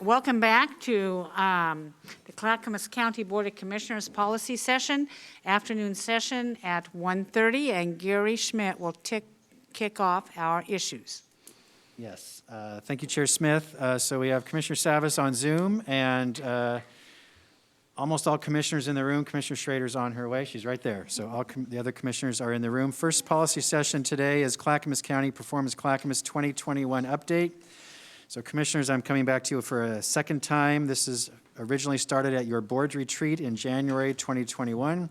Welcome back to the Clackamas County Board of Commissioners Policy Session, afternoon session at 1:30, and Gary Schmidt will kick off our issues. Yes, thank you, Chair Smith. So we have Commissioner Savas on Zoom, and almost all commissioners in the room. Commissioner Schrader's on her way. She's right there. So all the other commissioners are in the room. First policy session today is Clackamas County Performance Clackamas 2021 update. So commissioners, I'm coming back to you for a second time. This is originally started at your board retreat in January 2021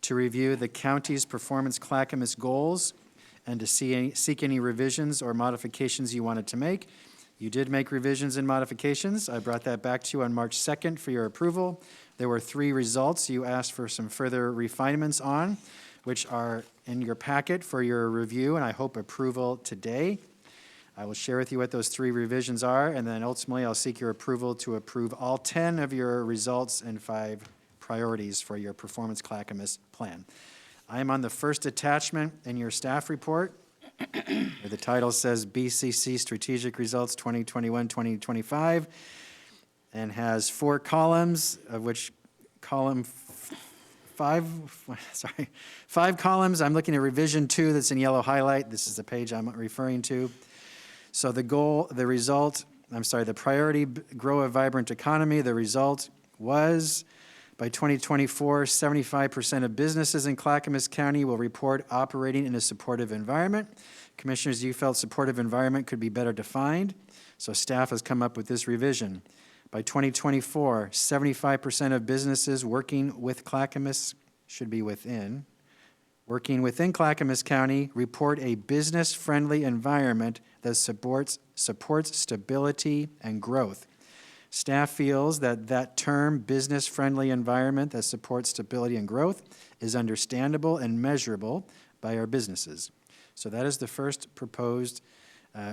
to review the county's Performance Clackamas goals and to seek any revisions or modifications you wanted to make. You did make revisions and modifications. I brought that back to you on March 2nd for your approval. There were 3 results you asked for some further refinements on, which are in your packet for your review and I hope approval today. I will share with you what those 3 revisions are, and then ultimately I'll seek your approval to approve all 10 of your results and 5 priorities for your Performance Clackamas plan. I am on the first attachment in your staff report, where the title says BCC Strategic Results 2021-2025, and has 4 columns, of which column 5 columns. I'm looking at revision 2 that's in yellow highlight. This is the page I'm referring to. So the priority, grow a vibrant economy. The result was, by 2024, 75% of businesses in Clackamas County will report operating in a supportive environment. Commissioners, you felt supportive environment could be better defined, so staff has come up with this revision. By 2024, 75% of businesses working with Clackamas working within Clackamas County report a business-friendly environment that supports stability and growth. Staff feels that term, business-friendly environment that supports stability and growth, is understandable and measurable by our businesses. So that is the first proposed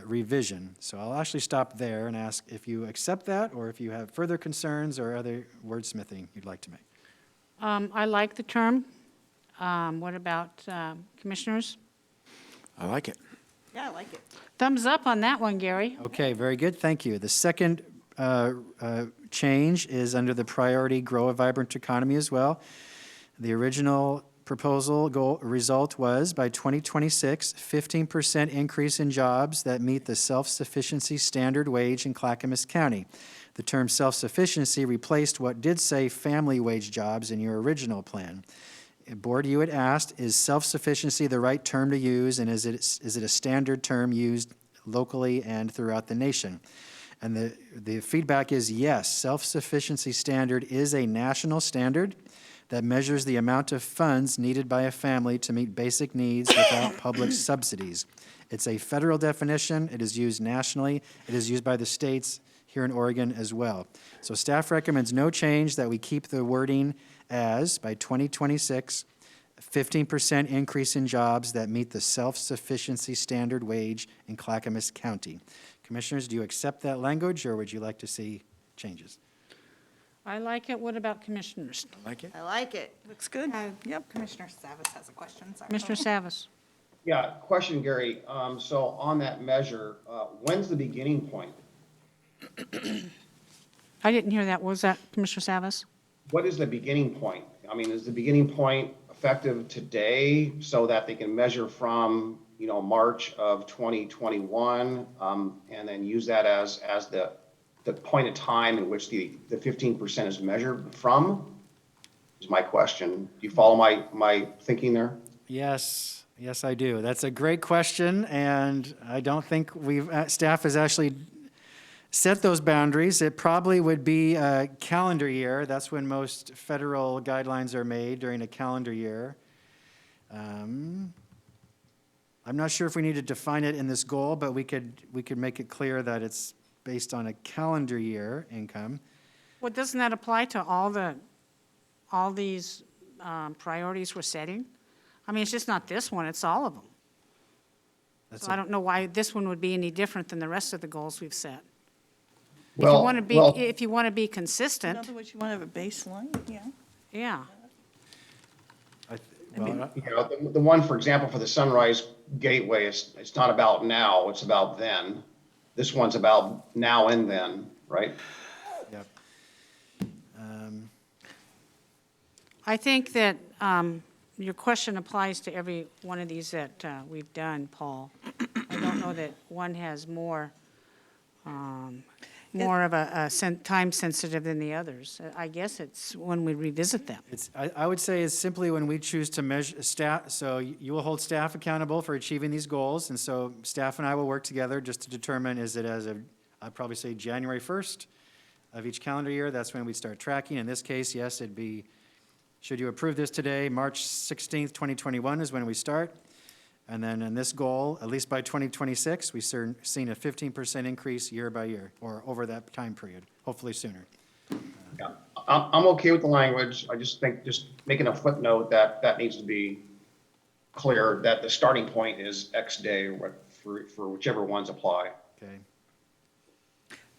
revision. So I'll actually stop there and ask if you accept that or if you have further concerns or other wordsmithing you'd like to make. I like the term. What about commissioners? I like it. Yeah, I like it. Thumbs up on that one, Gary. Okay, very good. Thank you. The second change is under the priority grow a vibrant economy as well. The original proposal goal result was by 2026, 15% increase in jobs that meet the self-sufficiency standard wage in Clackamas County. The term self-sufficiency replaced what did say family wage jobs in your original plan. Board, you had asked, is self-sufficiency the right term to use, and is it a standard term used locally and throughout the nation? And the feedback is yes, self-sufficiency standard is a national standard that measures the amount of funds needed by a family to meet basic needs without public subsidies. It's a federal definition. It is used nationally. It is used by the states here in Oregon as well. So staff recommends no change, that we keep the wording as, by 2026, 15% increase in jobs that meet the self-sufficiency standard wage in Clackamas County. Commissioners, do you accept that language, or would you like to see changes? I like it. What about commissioners? I like it. I like it. Looks good. Yep. Commissioner Savas has a question. Sorry. Commissioner Savas. Yeah, question, Gary. So on that measure, when's the beginning point? I didn't hear that. Was that Commissioner Savas? What is the beginning point? I mean, is the beginning point effective today so that they can measure from, March of 2021 and then use that as the point of time in which the 15% is measured from? Is my question. Do you follow my thinking there? Yes, I do. That's a great question, and I don't think staff has actually set those boundaries. It probably would be a calendar year. That's when most federal guidelines are made, during a calendar year. I'm not sure if we need to define it in this goal, but we could make it clear that it's based on a calendar year income. Well, doesn't that apply to all these priorities we're setting? I mean, it's just not this one, it's all of them. So I don't know why this one would be any different than the rest of the goals we've set. Well, if you want to be In consistent, other words, you want to have a baseline, yeah. yeah. The one, for example, for the Sunrise Gateway, it's not about now, it's about then. This one's about now and then. right? Yep. I think that your question applies to every one of these that we've done, Paul. I don't know that one has more of a time sensitive than the others. I guess it's when we revisit them. I would say it's simply when we choose to measure staff, so you will hold staff accountable for achieving these goals, and so staff and I will work together just to determine, is it as of, I'd probably say January 1st of each calendar year, that's when we start tracking. In this case, yes, it'd be, should you approve this today, March 16th, 2021 is when we start. And then in this goal, at least by 2026, we've seen a 15% increase year by year, or over that time period, hopefully sooner. Yeah, I'm okay with the language. I just think just making a footnote that needs to be clear, that the starting point is X day or what, for whichever ones apply. Okay.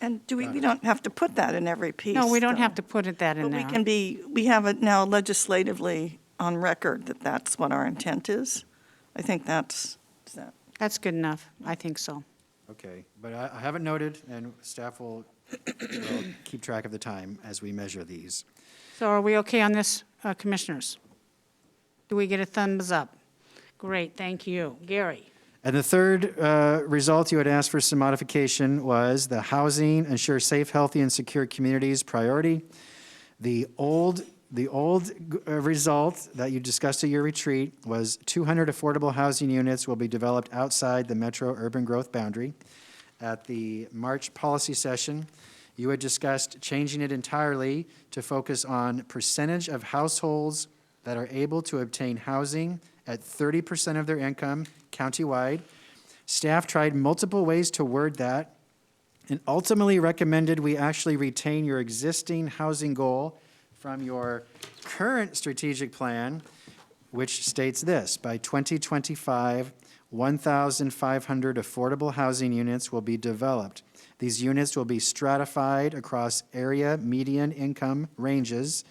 And we don't have to put that in every piece. No, we don't though. have to put that in But there. we have it now legislatively on record that that's what our intent is. I think is that. That's good enough. I think so. Okay, but I have it noted, and staff will keep track of the time as we measure these. So are we okay on this, commissioners? Do we get a thumbs up? Great, thank you. Gary? And the third result you had asked for some modification was the housing, ensure safe, healthy, and secure communities priority. The old result that you discussed at your retreat was 200 affordable housing units will be developed outside the metro urban growth boundary. At the March policy session, you had discussed changing it entirely to focus on percentage of households that are able to obtain housing at 30% of their income countywide. Staff tried multiple ways to word that and ultimately recommended we actually retain your existing housing goal from your current strategic plan, which states this: by 2025, 1,500 affordable housing units will be developed. These units will be stratified across area median income ranges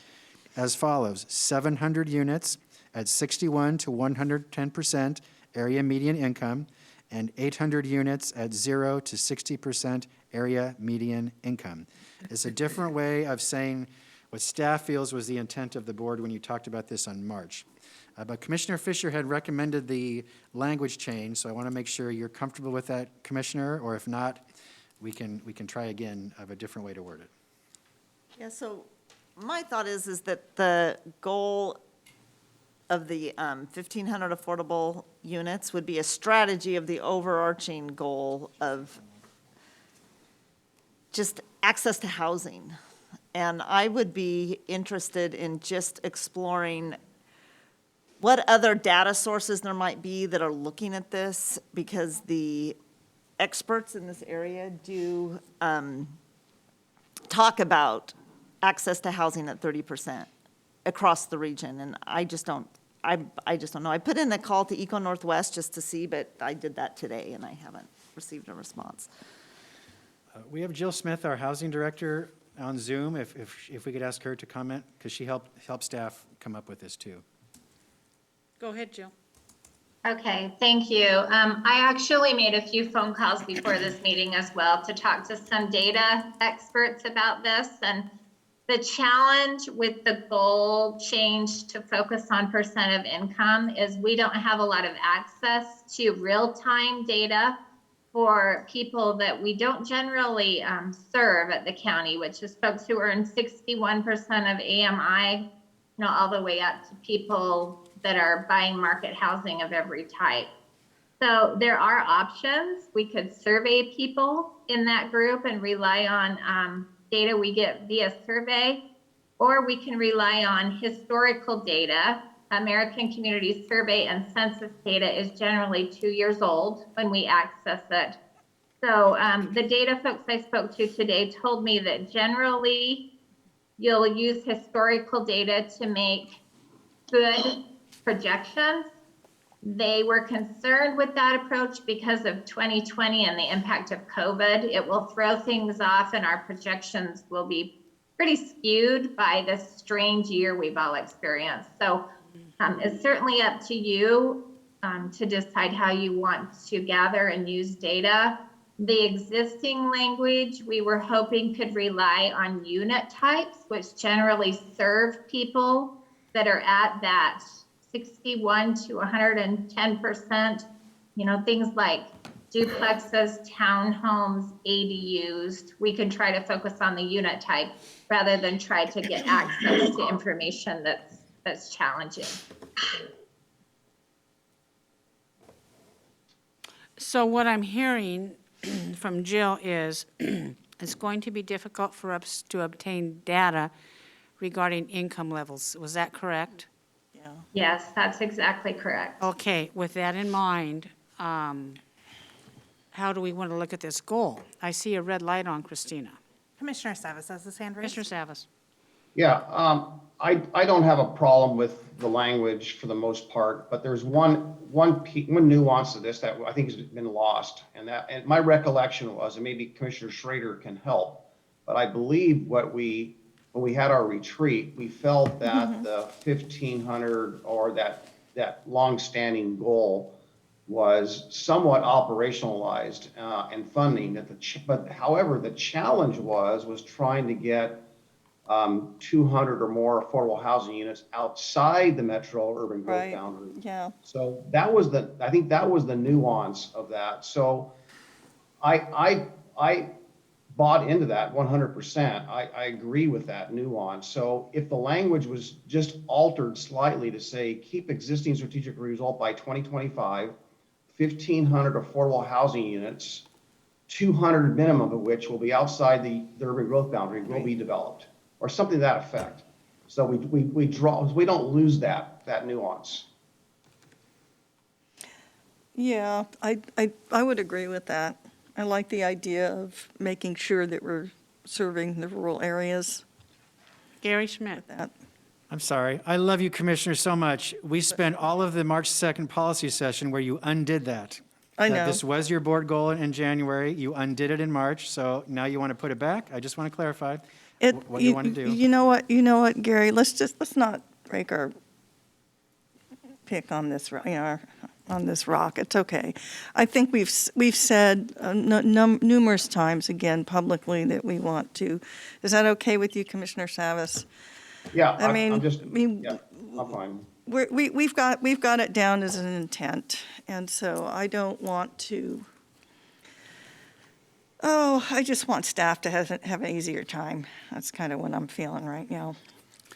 as follows: 700 units at 61 to 110% area median income, and 800 units at 0 to 60% area median income. It's a different way of saying what staff feels was the intent of the board when you talked about this on March. But Commissioner Fisher had recommended the language change, so I want to make sure you're comfortable with that, Commissioner, or if not, we can try again of a different way to word it. Yeah, so my thought is that the goal of the 1,500 affordable units would be a strategy of the overarching goal of just access to housing. And I would be interested in just exploring what other data sources there might be that are looking at this, because the experts in this area do talk about access to housing at 30% across the region, and I just don't know. I put in a call to Eco Northwest just to see, but I did that today, and I haven't received a response. We have Jill Smith, our housing director, on Zoom, if we could ask her to comment, because she helped staff come up with this too. Go ahead, Jill. Okay, thank you. I actually made a few phone calls before this meeting as well to talk to some data experts about this. And the challenge with the goal change to focus on percent of income is we don't have a lot of access to real-time data for people that we don't generally serve at the county, which is folks who earn 61% of AMI, all the way up to people that are buying market housing of every type. So there are options. We could survey people in that group and rely on data we get via survey, or we can rely on historical data. American Community Survey and census data is generally 2 years old when we access it. So the data folks I spoke to today told me that generally you'll use historical data to make good projections. They were concerned with that approach because of 2020 and the impact of COVID. It will throw things off and our projections will be pretty skewed by this strange year we've all experienced. So it's certainly up to you to decide how you want to gather and use data. The existing language, we were hoping could rely on unit types, which generally serve people that are at that 61 to 110%. You know, things like duplexes, townhomes, ADUs. We can try to focus on the unit type rather than try to get access to information that's challenging. So what I'm hearing from Jill is it's going to be difficult for us to obtain data regarding income levels. Was that correct? Yeah. Yes, that's exactly correct. Okay, with that in mind, how do we want to look at this goal? I see a red light on Christina. Commissioner Savas has his hand raised. Commissioner Savas. Yeah, I don't have a problem with the language for the most part, but there's one nuance to this that I think has been lost. And my recollection was, and maybe Commissioner Schrader can help, but I believe when we had our retreat, we felt that the 1,500 or that longstanding goal was somewhat operationalized and funding. But however, the challenge was trying to get 200 or more affordable housing units outside the metro urban growth Right. boundary. Yeah. So I think that was the nuance of that. So I bought into that 100%. I agree with that nuance. So if the language was just altered slightly to say, keep existing strategic result by 2025, 1,500 affordable housing units, 200 minimum of which will be outside the urban growth boundary will be developed, or something to that effect. So we don't lose that nuance. Yeah, I would agree with that. I like the idea of making sure that we're serving the rural areas. Gary Schmidt. That I'm sorry. I love you, Commissioner, so much. We spent all of the March 2nd policy session where you undid that. I That know. This was your board goal in January. You undid it in March, so now you want to put it back? I just want to clarify what you want to do. You know what, Gary? Let's not break our pick on this, on this rock. It's okay. I think we've said numerous times again publicly that we want to. Is that okay with you, Commissioner Savas? Yeah, I'm fine. We've got it down as an intent, and so I don't want to. Oh, I just want staff to have an easier time. That's kind of what I'm feeling right now.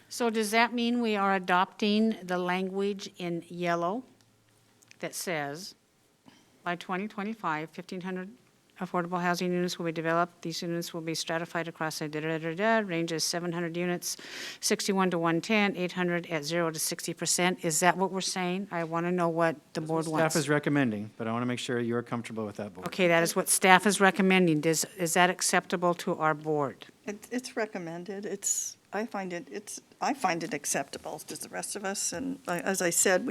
So does that mean we are adopting the language in yellow that says, by 2025, 1,500 affordable housing units will be developed. These units will be stratified across ranges 700 units, 61 to 110, 800 at 0 to 60%. Is that what we're saying? I want to know what the board Staff wants. is recommending, but I want to make sure you're comfortable with that, board. Okay, that is what staff is recommending. Is that acceptable to our board? It's recommended. I find it acceptable to the rest of us. And as I said,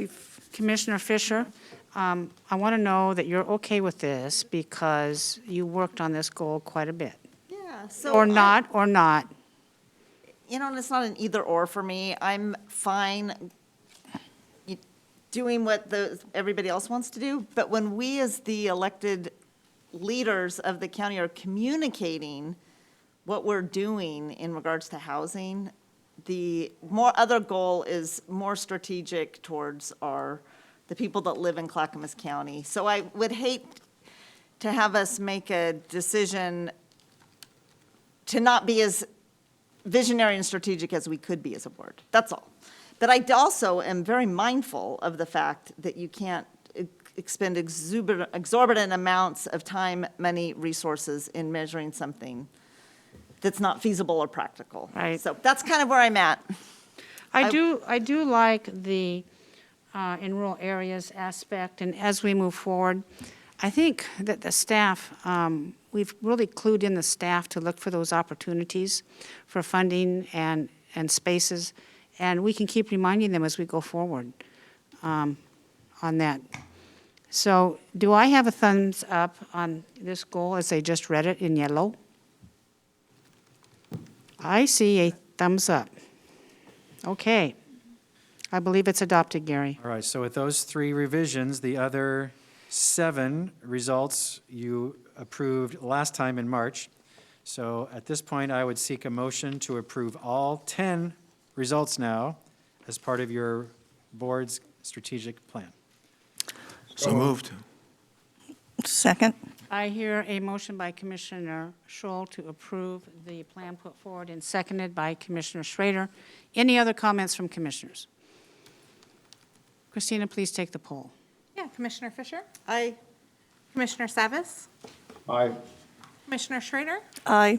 Commissioner Fisher, I want to know that you're okay with this because you worked on this goal quite a bit. Yeah, so. Or not. You know, and it's not an either or for me. I'm fine doing what everybody else wants to do, but when we as the elected leaders of the county are communicating what we're doing in regards to housing, the other goal is more strategic towards the people that live in Clackamas County. So I would hate to have us make a decision to not be as visionary and strategic as we could be as a board. That's all. But I also am very mindful of the fact that you can't expend exorbitant amounts of time, money, resources in measuring something that's not feasible or practical. Right. So that's kind of where I'm at. I do like the in rural areas aspect, and as we move forward, I think that the staff, we've really clued in the staff to look for those opportunities for funding and spaces, and we can keep reminding them as we go forward on that. So do I have a thumbs up on this goal as I just read it in yellow? I see a thumbs up. Okay. I believe it's adopted, Gary. All right, so with those three revisions, the other 7 results you approved last time in March. So at this point, I would seek a motion to approve all 10 results now as part of your board's strategic plan. So moved. Second. I hear a motion by Commissioner Scholl to approve the plan put forward and seconded by Commissioner Schrader. Any other comments from commissioners? Christina, please take the poll. Yeah, Commissioner Fisher, Aye. Commissioner Savas, Aye. Commissioner Schrader, Aye.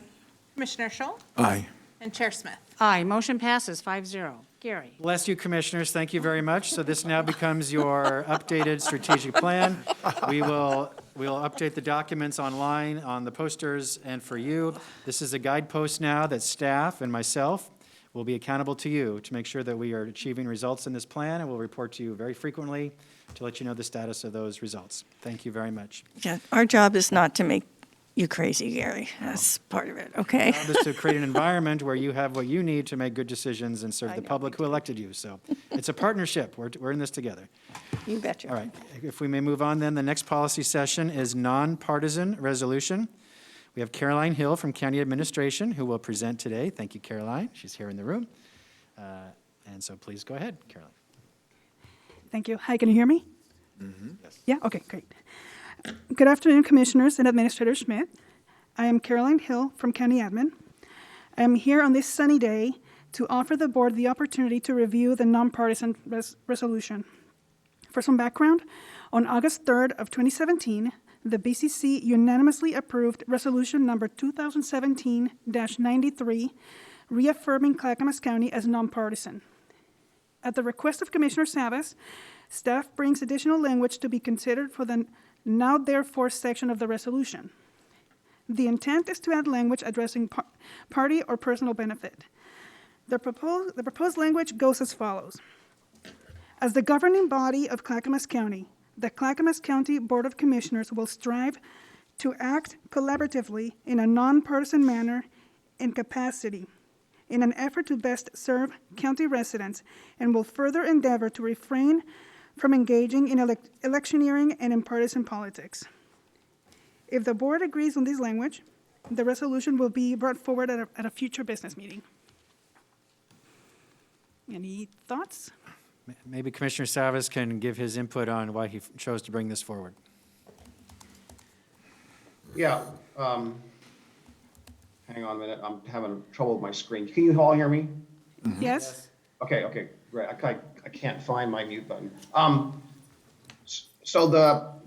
Commissioner Scholl, Aye. and Chair Smith. Aye, motion passes 5-0. Gary? Bless you, commissioners. Thank you very much. So this now becomes your updated strategic plan. We'll update the documents online on the posters and for you. This is a guidepost now that staff and myself will be accountable to you to make sure that we are achieving results in this plan, and we'll report to you very frequently to let you know the status of those results. Thank you very much. Yeah, our job is not to make you crazy, Gary. That's part of it, okay? Our job is to create an environment where you have what you need to make good decisions and serve I the know, public who elected you. So it's a partnership. We're in this together. You betcha. All right, if we may move on then, the next policy session is Non-Partisan Resolution. We have Caroline Hill from County Administration who will present today. Thank you, Caroline. She's here in the room. And so please go ahead, Caroline. Thank you. Hi, can you hear me? Yes. Yeah, okay, great. Good afternoon, Commissioners and Administrator Schmidt. I am Caroline Hill from County Admin. I am here on this sunny day to offer the board the opportunity to review the nonpartisan resolution. For some background, on August 3rd of 2017, the BCC unanimously approved resolution number 2017-93, reaffirming Clackamas County as nonpartisan. At the request of Commissioner Savas, staff brings additional language to be considered for the now therefore section of the resolution. The intent is to add language addressing party or personal benefit. The proposed language goes as follows. As the governing body of Clackamas County, the Clackamas County Board of Commissioners will strive to act collaboratively in a nonpartisan manner and capacity in an effort to best serve county residents, and will further endeavor to refrain from engaging in electioneering and in partisan politics. If the board agrees on this language, the resolution will be brought forward at a future business meeting. Any thoughts? Maybe Commissioner Savas can give his input on why he chose to bring this forward. Yeah, hang on a minute, I'm having trouble with my screen. Can you all hear me? Yes? Okay, great. I can't find my mute button. So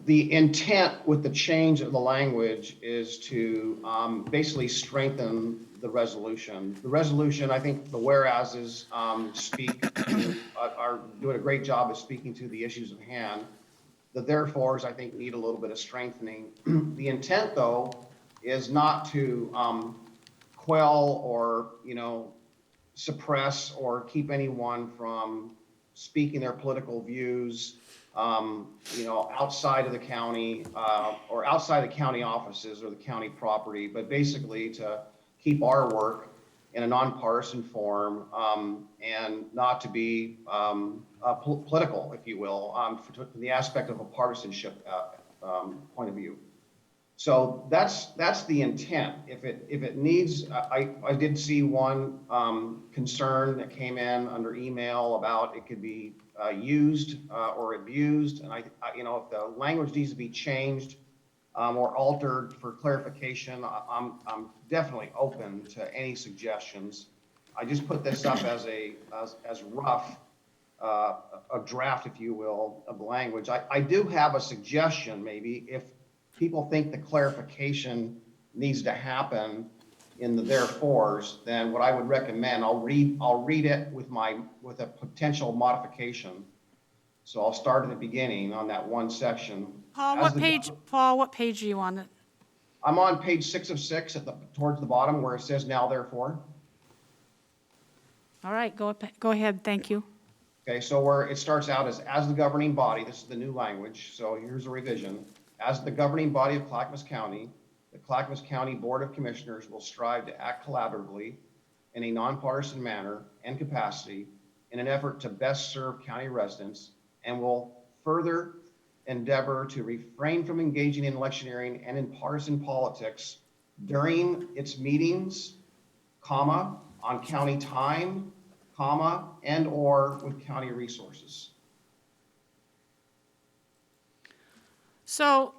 the intent with the change of the language is to basically strengthen the resolution. The resolution, I think the whereases are doing a great job of speaking to the issues at hand. The therefores, I think, need a little bit of strengthening. The intent, though, is not to quell or, suppress or keep anyone from speaking their political views, outside of the county or outside the county offices or the county property, but basically to keep our work in a nonpartisan form and not to be political, if you will, from the aspect of a partisanship point of view. So that's the intent. If it needs, I did see one concern that came in under email about it could be used or abused, and if the language needs to be changed or altered for clarification, I'm definitely open to any suggestions. I just put this up as rough a draft, if you will, of the language. I do have a suggestion, maybe if people think the clarification needs to happen in the therefores, then what I would recommend, I'll read it with a potential modification. So I'll start at the beginning on that one section. Paul, what page are you on? I'm on page 6 of 6 towards the bottom where it says now therefore. All right, go ahead, thank you. Okay, so where it starts out as the governing body, this is the new language, so here's a revision. As the governing body of Clackamas County, the Clackamas County Board of Commissioners will strive to act collaboratively in a nonpartisan manner and capacity in an effort to best serve county residents, and will further endeavor to refrain from engaging in electioneering and in partisan politics during its meetings, comma, on county time, comma, and/or with county resources. So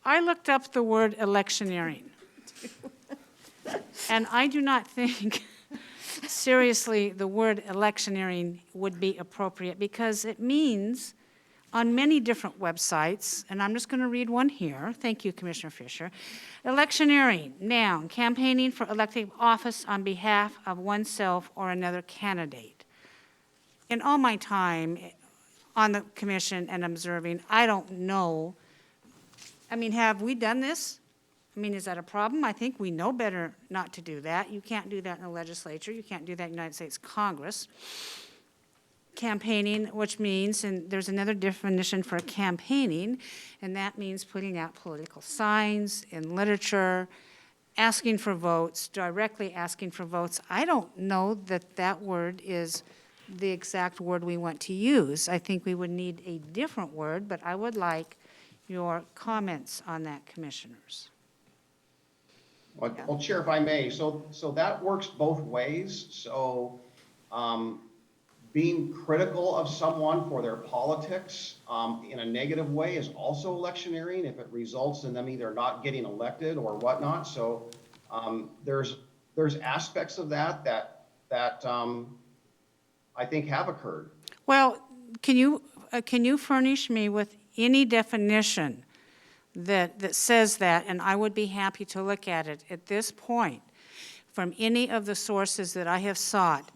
I looked up the word electioneering. And I do not think, seriously, the word electioneering would be appropriate because it means on many different websites, and I'm just going to read one here. Thank you, Commissioner Fisher. Electioneering, noun, campaigning for elective office on behalf of oneself or another candidate. In all my time on the commission and observing, I don't know. I mean, have we done this? I mean, is that a problem? I think we know better not to do that. You can't do that in the legislature. You can't do that in the United States Congress. Campaigning, which means, and there's another definition for campaigning, and that means putting out political signs in literature, asking for votes, directly asking for votes. I don't know that that word is the exact word we want to use. I think we would need a different word, but I would like your comments on that, commissioners. Well, Chair, if I may, so that works both ways. So being critical of someone for their politics in a negative way is also electioneering if it results in them either not getting elected or whatnot. So there's aspects of that I think have occurred. Well, can you furnish me with any definition that says that, and I would be happy to look at it at this point from any of the sources that I have sought.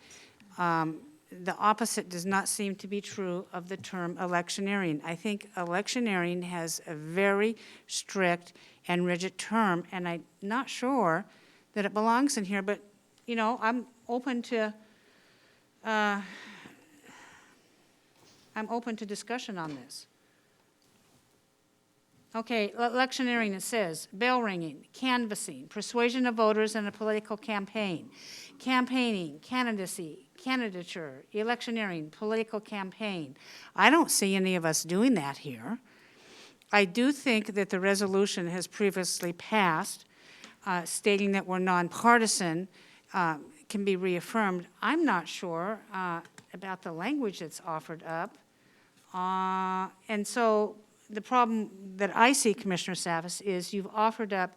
The opposite does not seem to be true of the term electioneering. I think electioneering has a very strict and rigid term, and I'm not sure that it belongs in here, but, you know, I'm open to discussion on this. Okay, electioneering, it says, bell ringing, canvassing, persuasion of voters in a political campaign, campaigning, candidacy, candidature, electioneering, political campaign. I don't see any of us doing that here. I do think that the resolution has previously passed stating that we're nonpartisan can be reaffirmed. I'm not sure about the language that's offered up. And so the problem that I see, Commissioner Savas, is you've offered up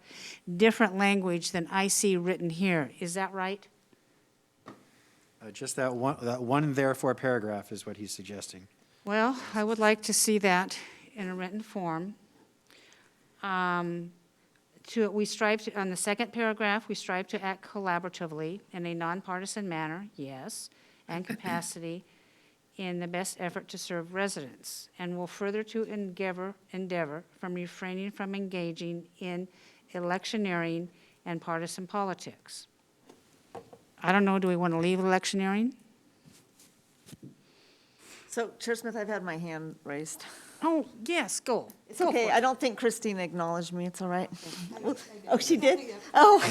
different language than I see written here. Is that right? Just that one therefore paragraph is what he's suggesting. Well, I would like to see that in a written form. We strive to, on the second paragraph, we strive to act collaboratively in a nonpartisan manner, yes, and capacity in the best effort to serve residents, and will further to endeavor from refraining from engaging in electioneering and partisan politics. I don't know, do we want to leave electioneering? So, Chair Smith, I've had my hand raised. Oh, yes, go. It's Go okay, for it. I don't think Christine acknowledged me, it's all right. Oh, she did? Oh.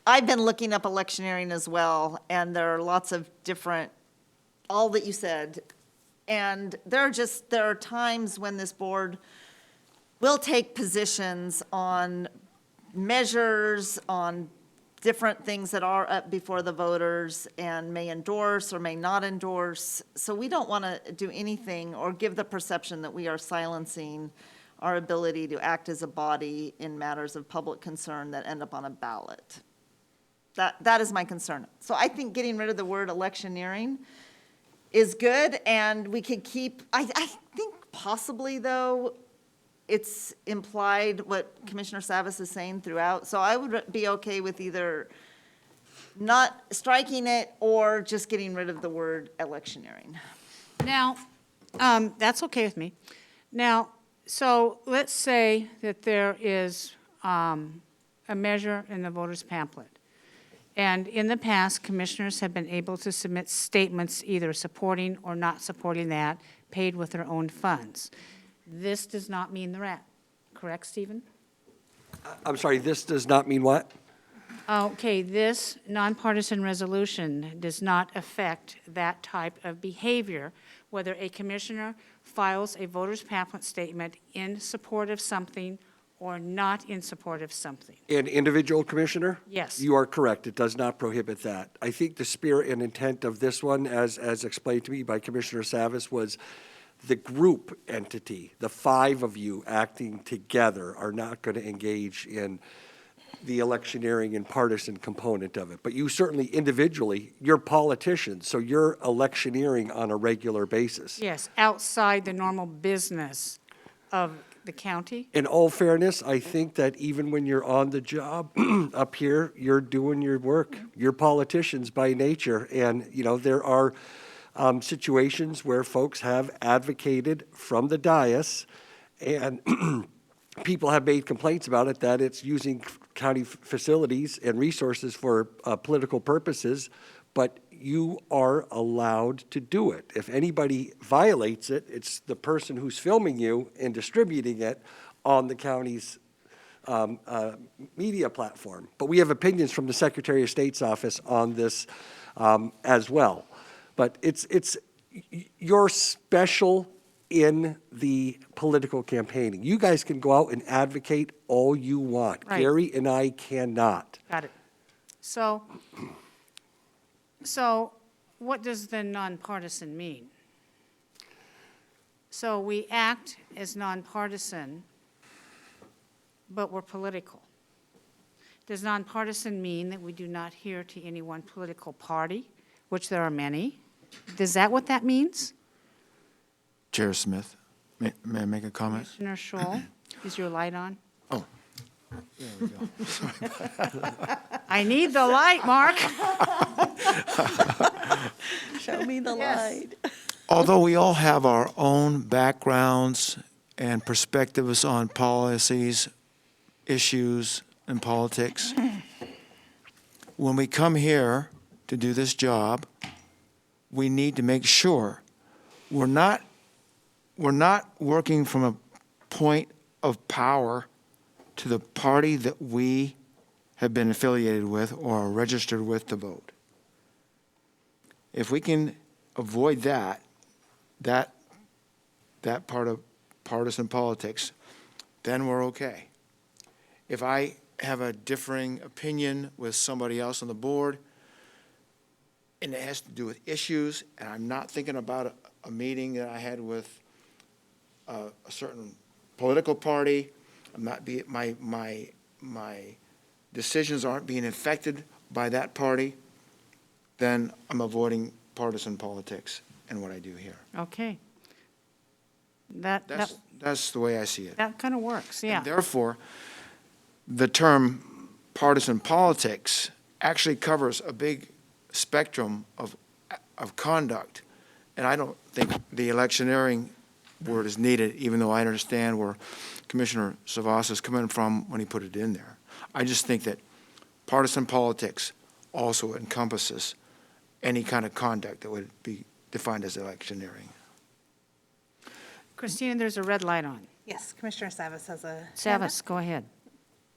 I've been looking up electioneering as well, and there are lots of different, all that you said. And there are times when this board will take positions on measures, on different things that are up before the voters and may endorse or may not endorse. So we don't want to do anything or give the perception that we are silencing our ability to act as a body in matters of public concern that end up on a ballot. That is my concern. So I think getting rid of the word electioneering is good, and we could keep, I think possibly, though, it's implied what Commissioner Savas is saying throughout. So I would be okay with either not striking it or just getting rid of the word electioneering. Now, that's okay with me. Now, so let's say that there is a measure in the voter's pamphlet. And in the past, commissioners have been able to submit statements either supporting or not supporting that, paid with their own funds. This does not mean the rat, correct, Stephen? I'm sorry, this does not mean what? Okay, this nonpartisan resolution does not affect that type of behavior whether a commissioner files a voter's pamphlet statement in support of something or not in support of something. An individual commissioner? Yes. You are correct. It does not prohibit that. I think the spirit and intent of this one, as explained to me by Commissioner Savas, was the group entity, the 5 of you acting together are not going to engage in the electioneering and partisan component of it. But you certainly individually, you're politicians, so you're electioneering on a regular basis. Yes, outside the normal business of the county. In all fairness, I think that even when you're on the job up here, you're doing your work. You're politicians by nature. And, you know, there are situations where folks have advocated from the dais, and people have made complaints about it, that it's using county facilities and resources for political purposes, but you are allowed to do it. If anybody violates it, it's the person who's filming you and distributing it on the county's media platform. But we have opinions from the Secretary of State's office on this as well. But you're special in the political campaigning. You guys can go out and advocate all you want. Right. Gary and I cannot. Got it. So what does the nonpartisan mean? So we act as nonpartisan, but we're political. Does nonpartisan mean that we do not adhere to any one political party, which there are many? Is that what that means? Chair Smith, may I make a comment? Commissioner Scholl, is your light on? Oh, there we go. I need the light, Mark. Show me the Yes. light. Although we all have our own backgrounds and perspectives on policies, issues, and politics, when we come here to do this job, we need to make sure we're not working from a point of power to the party that we have been affiliated with or are registered with to vote. If we can avoid that part of partisan politics, then we're okay. If I have a differing opinion with somebody else on the board, and it has to do with issues, and I'm not thinking about a meeting that I had with a certain political party, my decisions aren't being affected by that party, then I'm avoiding partisan politics in what I do here. Okay. That That's the way I see it. kind of works, yeah. And therefore, the term partisan politics actually covers a big spectrum of conduct. And I don't think the electioneering word is needed, even though I understand where Commissioner Savas is coming from when he put it in there. I just think that partisan politics also encompasses any kind of conduct that would be defined as electioneering. Christina, there's a red light on. Yes, Commissioner Savas has a. Savas, go ahead.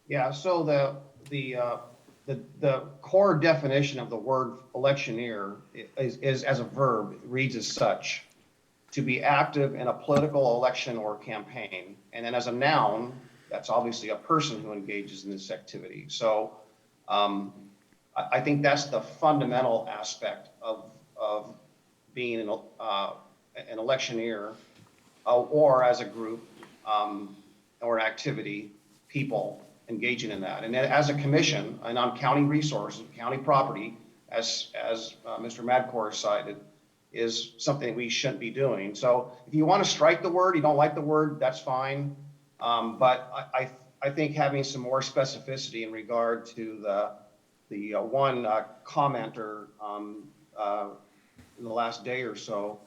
Yeah, so the core definition of the word electioneer is as a verb, it reads as such: to be active in a political election or campaign. And then as a noun, that's obviously a person who engages in this activity. So I think that's the fundamental aspect of being an electioneer, or as a group or an activity, people engaging in that. And then as a commission and on county resources, county property, as Mr. Madcore cited, is something we shouldn't be doing. So if you want to strike the word, you don't like the word, that's fine. But I think having some more specificity in regard to the one commenter in the last day or so,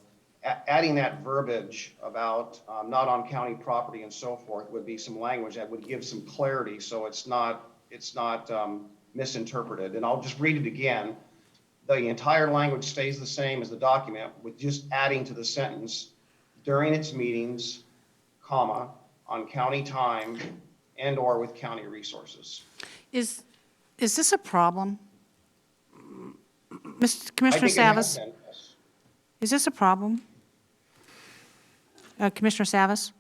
adding that verbiage about not on county property and so forth would be some language that would give some clarity, so it's not misinterpreted. And I'll just read it again. The entire language stays the same as the document, with just adding to the sentence, during its meetings, comma, on county time and or with county resources. Is this a problem? Commissioner I think it has Savas, been, yes. is this a problem? Commissioner Savas?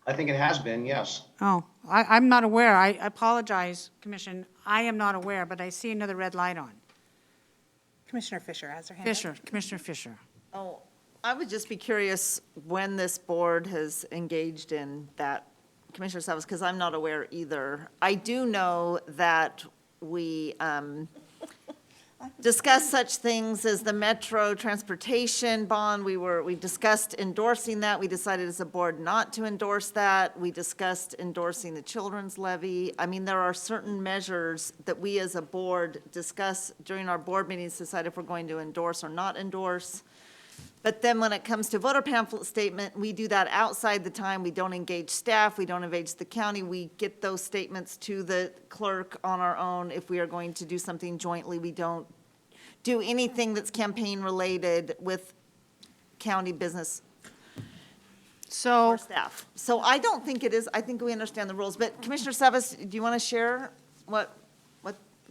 I think it has been, yes. Oh, I'm not aware. I apologize, Commission. I am not aware, but I see another red light on. Commissioner Fisher has her hand up. Commissioner Fisher. Oh, I would just be curious when this board has engaged in that, Commissioner Savas, because I'm not aware either. I do know that we discussed such things as the Metro Transportation Bond. We discussed endorsing that. We decided as a board not to endorse that. We discussed endorsing the children's levy. I mean, there are certain measures that we as a board discuss during our board meetings, decide if we're going to endorse or not endorse. But then when it comes to voter pamphlet statement, we do that outside the time. We don't engage staff, we don't engage the county. We get those statements to the clerk on our own. If we are going to do something jointly, we don't do anything that's campaign related with county business So, or staff. So I don't think it is, I think we understand the rules. But Commissioner Savas, do you want to share what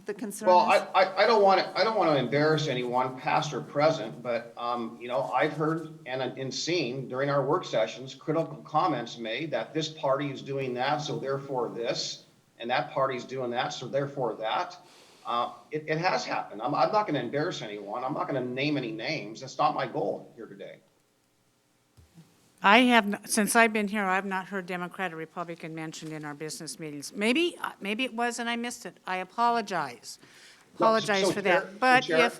the concern is? Well, I don't want to embarrass anyone, past or present, but, you know, I've heard and seen during our work sessions, critical comments made that this party is doing that, so therefore this, and that party's doing that, so therefore that. It has happened. I'm not going to embarrass anyone. I'm not going to name any names. That's not my goal here today. since I've been here, I've not heard Democrat or Republican mentioned in our business meetings. Maybe it was and I missed it. I apologize. Apologize So, for Chair- that. But Chair-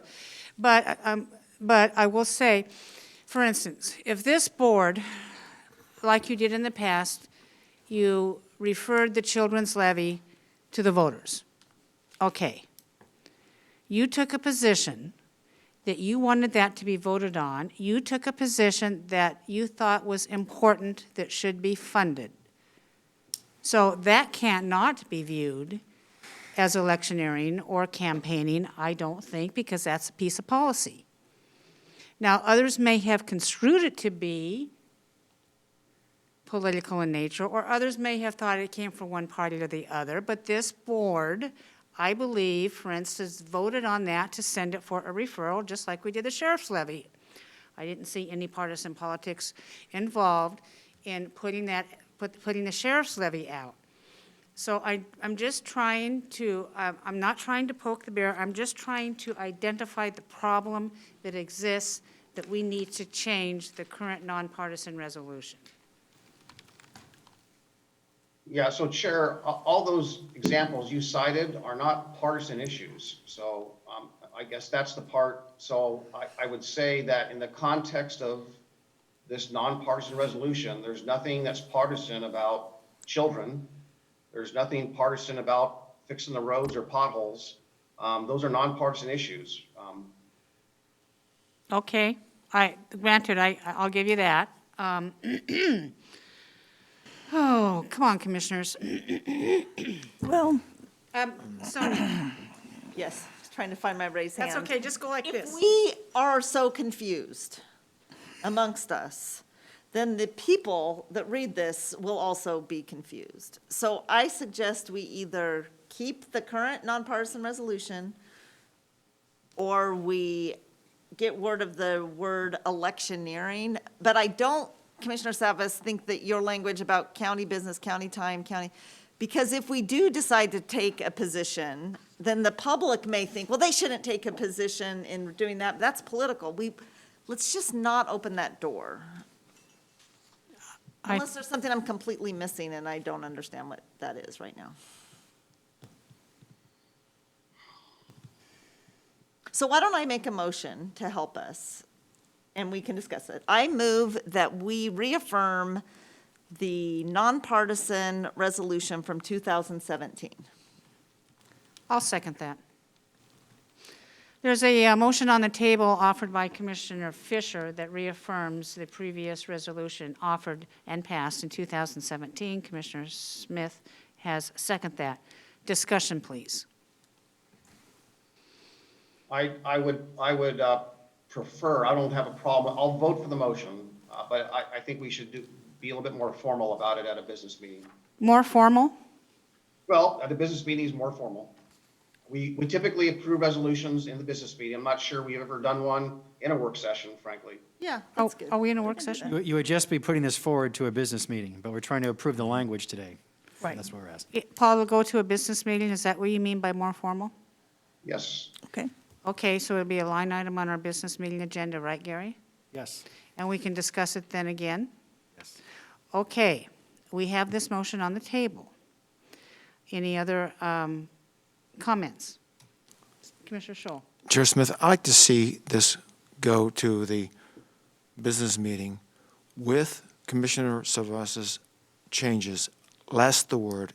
but I will say, for instance, if this board, like you did in the past, you referred the children's levy to the voters. Okay. You took a position that you wanted that to be voted on. You took a position that you thought was important, that should be funded. So that cannot be viewed as electioneering or campaigning, I don't think, because that's a piece of policy. Now, others may have construed it to be political in nature, or others may have thought it came from one party or the other, but this board, I believe, for instance, voted on that to send it for a referral, just like we did the sheriff's levy. I didn't see any partisan politics involved in putting the sheriff's levy out. So I'm just trying to, I'm not trying to poke the bear, I'm just trying to identify the problem that exists, that we need to change the current nonpartisan resolution. Yeah, so Chair, all those examples you cited are not partisan issues. So I guess that's the part. So I would say that in the context of this nonpartisan resolution, there's nothing that's partisan about children. There's nothing partisan about fixing the roads or potholes. Those are nonpartisan issues. Okay, granted, I'll give you that. Oh, come on, commissioners. Well, Sonia, Yes, just trying to find my raised hand. that's okay, just go like If this. we are so confused amongst us, then the people that read this will also be confused. So I suggest we either keep the current nonpartisan resolution, or we get rid of the word electioneering. But I don't, Commissioner Savas, think that your language about county business, county time, county, because if we do decide to take a position, then the public may think, well, they shouldn't take a position in doing that. That's political. Let's just not open that door. Unless there's something I'm completely missing and I don't understand what that is right now. So why don't I make a motion to help us, and we can discuss it. I move that we reaffirm the nonpartisan resolution from 2017. I'll second that. There's a motion on the table offered by Commissioner Fisher that reaffirms the previous resolution offered and passed in 2017. Commissioner Smith has seconded that. Discussion, please. I would prefer, I don't have a problem, I'll vote for the motion, but I think we should be a little bit more formal about it at a business meeting. More formal? Well, at a business meeting is more formal. We typically approve resolutions in the business meeting. I'm not sure we've ever done one in a work session, frankly. Yeah, Oh, that's good. are we in a work session? You would just be putting this forward to a business meeting, but we're trying to approve the language today. Right. That's what we're asking. Paul, will go to a business meeting, is that what you mean by more formal? Yes. Okay. Okay, so it'll be a line item on our business meeting agenda, right, Gary? Yes. And we can discuss it then again? Yes. Okay, we have this motion on the table. Any other comments? Commissioner Scholl? Chair Smith, I'd like to see this go to the business meeting with Commissioner Savas's changes, less the word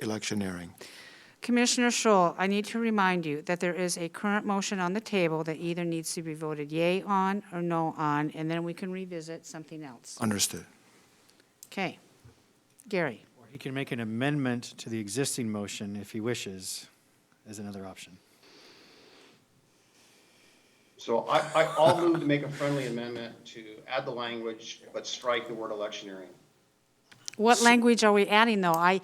electioneering. Commissioner Scholl, I need to remind you that there is a current motion on the table that either needs to be voted yea on or no on, and then we can revisit something else. Understood. Okay. Gary? Or he can make an amendment to the existing motion if he wishes, as another option. So I'll move to make a friendly amendment to add the language, but strike the word electioneering. What language are we adding, though?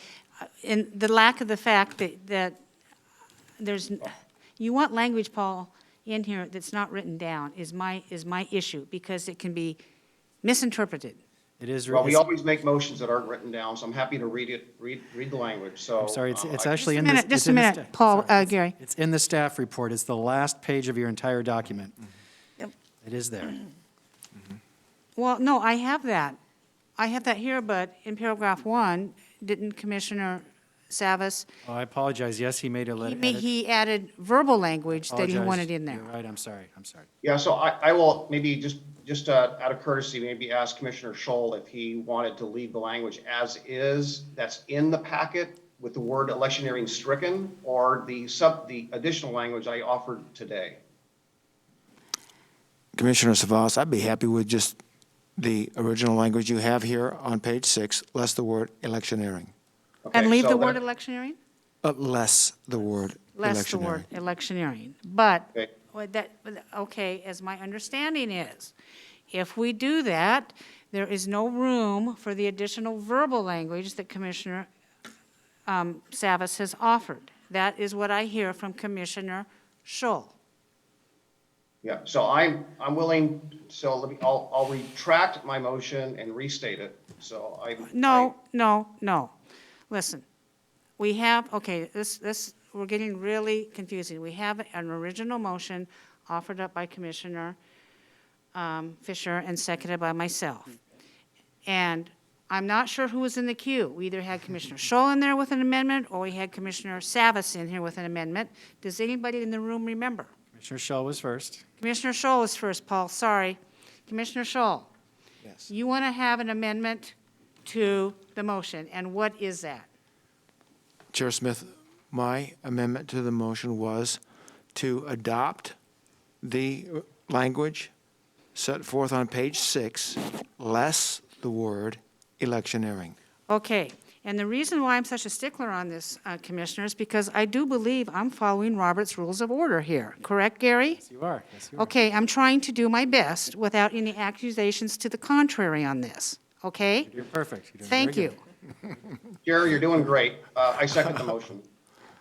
In the lack of the fact that there's, you want language, Paul, in here that's not written down is my issue, because it can be misinterpreted. It is. Well, we it's- always make motions that aren't written down, so I'm happy to read the language, so. I'm sorry, it's I- actually in this. Just it's a in the minute, sta- Paul, sorry, it's- Gary. It's in the staff report. It's the last page of your entire document. Yep. It is there. Well, no, I have that. I have that here, but in paragraph 1, didn't Commissioner Savas, Oh, I apologize. Yes, he made a letter. he added verbal language that he wanted in there. You're right, I'm sorry. Yeah, so I will maybe just out of courtesy, maybe ask Commissioner Scholl if he wanted to leave the language as is, that's in the packet with the word electioneering stricken, or the additional language I offered today. Commissioner Savas, I'd be happy with just the original language you have here on page 6, less the word electioneering. Okay, And leave so the word that- electioneering? Less the word Less the electioneering. word electioneering. But, Okay. okay, as my understanding is, if we do that, there is no room for the additional verbal language that Commissioner Savas has offered. That is what I hear from Commissioner Scholl. Yeah, so I'm willing, so I'll retract my motion and restate it, so No. Listen, we have, okay, we're getting really confusing. We have an original motion offered up by Commissioner Fisher and seconded by myself. And I'm not sure who was in the queue. We either had Commissioner Scholl in there with an amendment, or we had Commissioner Savas in here with an amendment. Does anybody in the room remember? Commissioner Schell was first. Commissioner Scholl is first, Paul, sorry. Commissioner Scholl, Yes. you want to have an amendment to the motion, and what is that? Chair Smith, my amendment to the motion was to adopt the language set forth on page 6, less the word electioneering. Okay, and the reason why I'm such a stickler on this, Commissioner, is because I do believe I'm following Robert's Rules of Order here. Correct, Gary? Yes, you are. Yes, you are. Okay, I'm trying to do my best without any accusations to the contrary on this, okay? You're perfect. You're doing Thank very you. good. Jerry, you're doing great. I second the motion.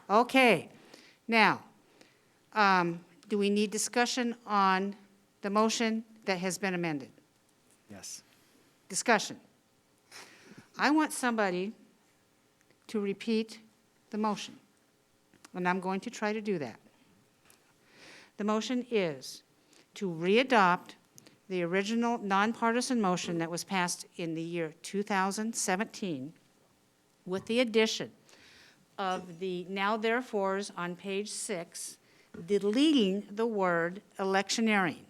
Okay, now, do we need discussion on the motion that has been amended? Yes. Discussion. I want somebody to repeat the motion, and I'm going to try to do that. The motion is to readopt the original nonpartisan motion that was passed in the year 2017 with the addition of the now therefores on page 6, deleting the word electioneering.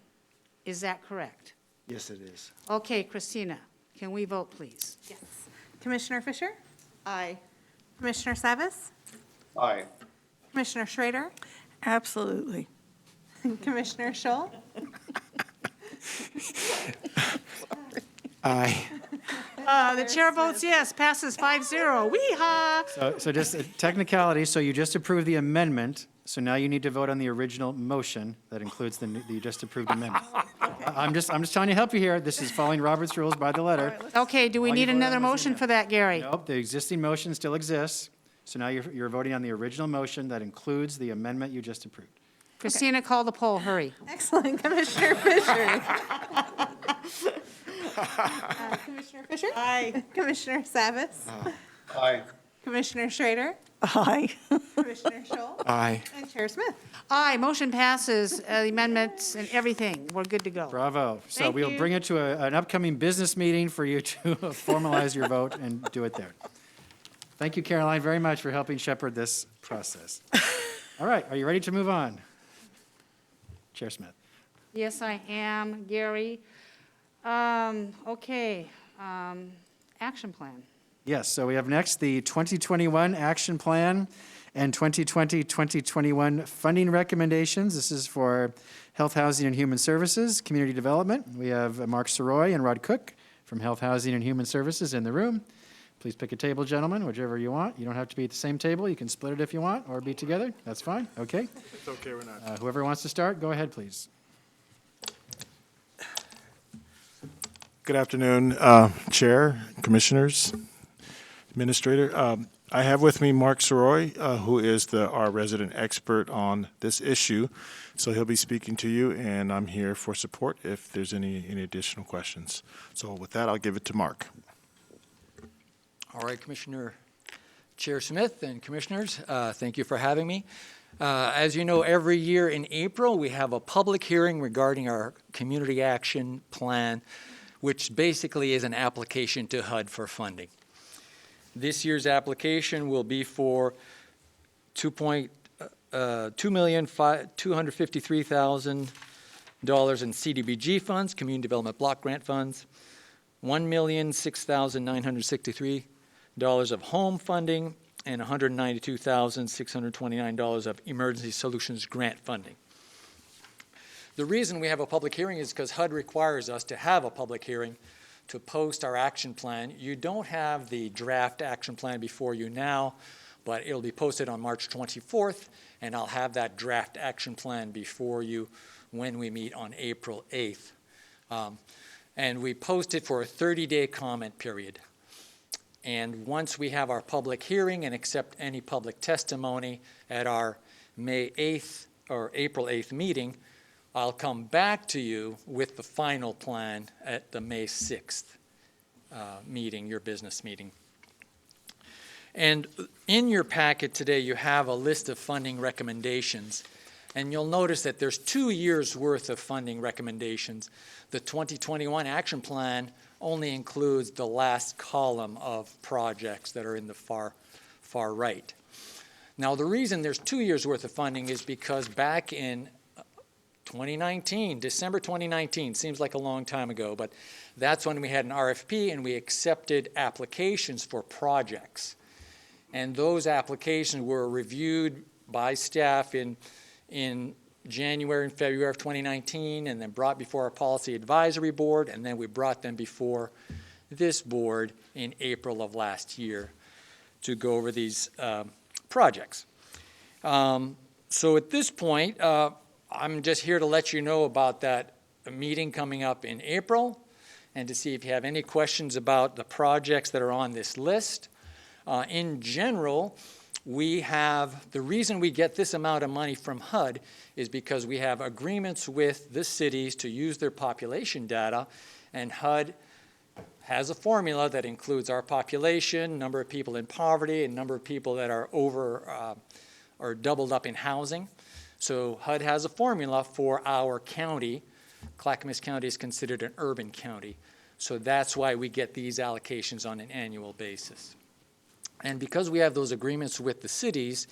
Is that correct? Yes, it is. Okay, Christina, can we vote, please? Yes. Commissioner Fisher? Aye. Commissioner Savas? Aye. Commissioner Schrader? Absolutely. Commissioner Scholl? Aye. The chair votes yes, passes 5-0. Wee-haw! So just a technicality, so you just approved the amendment, so now you need to vote on the original motion that includes the just approved amendment. I'm just trying to help you here. This is following Robert's rules by the letter. Okay, do we All you need voted another on was motion the for that, Gary? Nope, the existing motion still exists. So now you're voting on the original motion that includes the amendment you just approved. Christina, call the poll, hurry. Excellent. Commissioner Fisher. Commissioner Fisher? Aye. Commissioner Savas? Aye. Commissioner Schrader? Aye. Commissioner Scholl? Aye. And Chair Smith? Aye, motion passes, the amendments and everything. We're good to go. Bravo. So Thank we'll you. bring it to an upcoming business meeting for you to formalize your vote and do it there. Thank you, Caroline, very much for helping shepherd this process. All right, are you ready to move on? Chair Smith. Yes, I am, Gary. Okay, action plan. Yes, so we have next the 2021 Action Plan and 2020-2021 funding recommendations. This is for Health, Housing, and Human Services, Community Development. We have Mark Soroy and Rod Cook from Health, Housing, and Human Services in the room. Please pick a table, gentlemen, whichever you want. You don't have to be at the same table. You can split it if you want, or be together. That's fine, okay? It's okay, we're not. Whoever wants to start, go ahead, please. Good afternoon, Chair, Commissioners, Administrator. I have with me Mark Soroy, who is our resident expert on this issue. So he'll be speaking to you, and I'm here for support if there's any additional questions. So with that, I'll give it to Mark. All right, Commissioner Chair Smith and Commissioners, thank you for having me. As you know, every year in April, we have a public hearing regarding our Community Action Plan, which basically is an application to HUD for funding. This year's application will be for $2,253,000 in CDBG funds, Community Development Block Grant funds, $1,006,963 of home funding, and $192,629 of Emergency Solutions Grant funding. The reason we have a public hearing is because HUD requires us to have a public hearing to post our action plan. You don't have the draft action plan before you now, but it'll be posted on March 24th, and I'll have that draft action plan before you when we meet on April 8th. And we post it for a 30-day comment period. And once we have our public hearing and accept any public testimony at our May 8th or April 8th meeting, I'll come back to you with the final plan at the May 6th meeting, your business meeting. And in your packet today, you have a list of funding recommendations. And you'll notice that there's 2 years' worth of funding recommendations. The 2021 Action Plan only includes the last column of projects that are in the far right. Now, the reason there's 2 years' worth of funding is because back in 2019, December 2019, seems like a long time ago, but that's when we had an RFP and we accepted applications for projects. And those applications were reviewed by staff in January and February of 2019, and then brought before our Policy Advisory Board, and then we brought them before this board in April of last year to go over these projects. So at this point, I'm just here to let you know about that meeting coming up in April, and to see if you have any questions about the projects that are on this list. In general, the reason we get this amount of money from HUD is because we have agreements with the cities to use their population data, and HUD has a formula that includes our population, number of people in poverty, and number of people that are over or doubled up in housing. So HUD has a formula for our county. Clackamas County is considered an urban county. So that's why we get these allocations on an annual basis. And because we have those agreements with the cities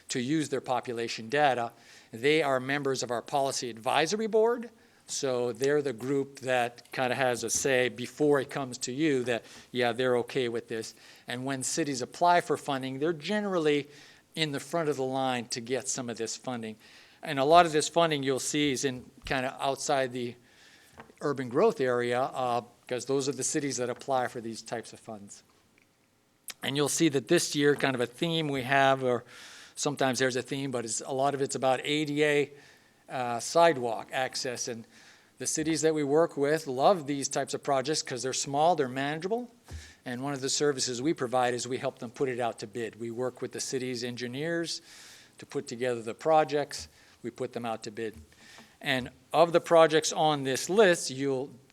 to use their population data, they are members of our Policy Advisory Board. So they're the group that kind of has a say before it comes to you that, yeah, they're okay with this. And when cities apply for funding, they're generally in the front of the line to get some of this funding. And a lot of this funding you'll see is in kind of outside the urban growth area because those are the cities that apply for these types of funds. And you'll see that this year, kind of a theme we have, or sometimes there's a theme, but a lot of it's about ADA sidewalk access. And the cities that we work with love these types of projects because they're small, they're manageable, And one of the services we provide is we help them put it out to bid. We work with the city's engineers to put together the projects. We put them out to bid. And of the projects on this list,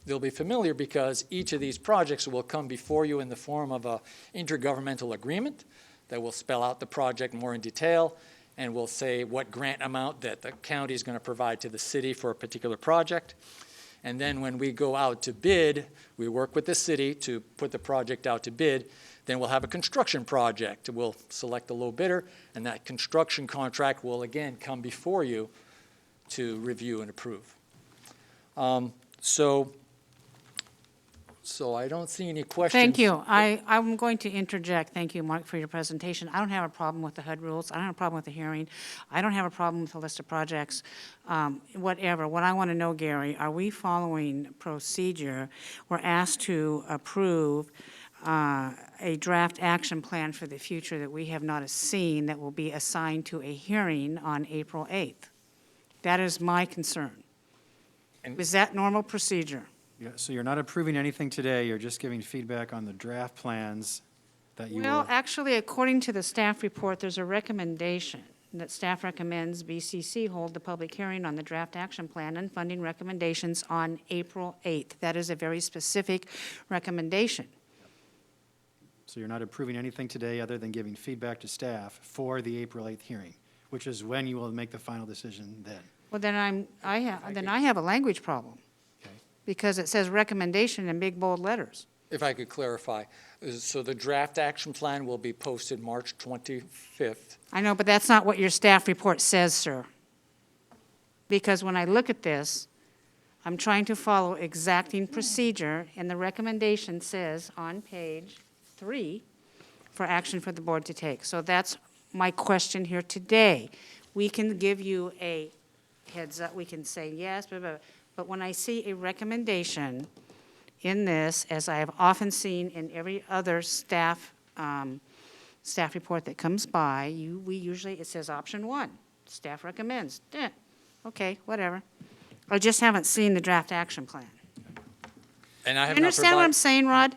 they'll be familiar because each of these projects will come before you in the form of an intergovernmental agreement that will spell out the project more in detail and will say what grant amount that the county is going to provide to the city for a particular project. And then when we go out to bid, we work with the city to put the project out to bid. Then we'll have a construction project. We'll select the low bidder, and that construction contract will again come before you to review and approve. So I don't see any questions. Thank you. I'm going to interject. Thank you, Mark, for your presentation. I don't have a problem with the HUD rules. I don't have a problem with the hearing. I don't have a problem with the list of projects, whatever. What I want to know, Gary, are we following procedure? We're asked to approve a draft action plan for the future that we have not seen that will be assigned to a hearing on April 8th. That is my concern. Is that normal procedure? Yeah, so you're not approving anything today, you're just giving feedback on the draft plans that you Well, will. actually, according to the staff report, there's a recommendation that staff recommends BCC hold the public hearing on the draft action plan and funding recommendations on April 8th. That is a very specific recommendation. So you're not approving anything today other than giving feedback to staff for the April 8th hearing, which is when you will make the final decision then. Well, then I have a language problem. Okay. Because it says recommendation in big bold letters. If I could clarify, so the draft action plan will be posted March 25th. I know, but that's not what your staff report says, sir. Because when I look at this, I'm trying to follow exacting procedure, and the recommendation says on page 3 for action for the board to take. So that's my question here today. We can give you a heads up, we can say yes, blah, blah, blah. But when I see a recommendation in this, as I have often seen in every other staff report that comes by, it says option 1, staff recommends. Okay, whatever. I just haven't seen the draft action plan. And I have You not understand what I'm saying, Rod?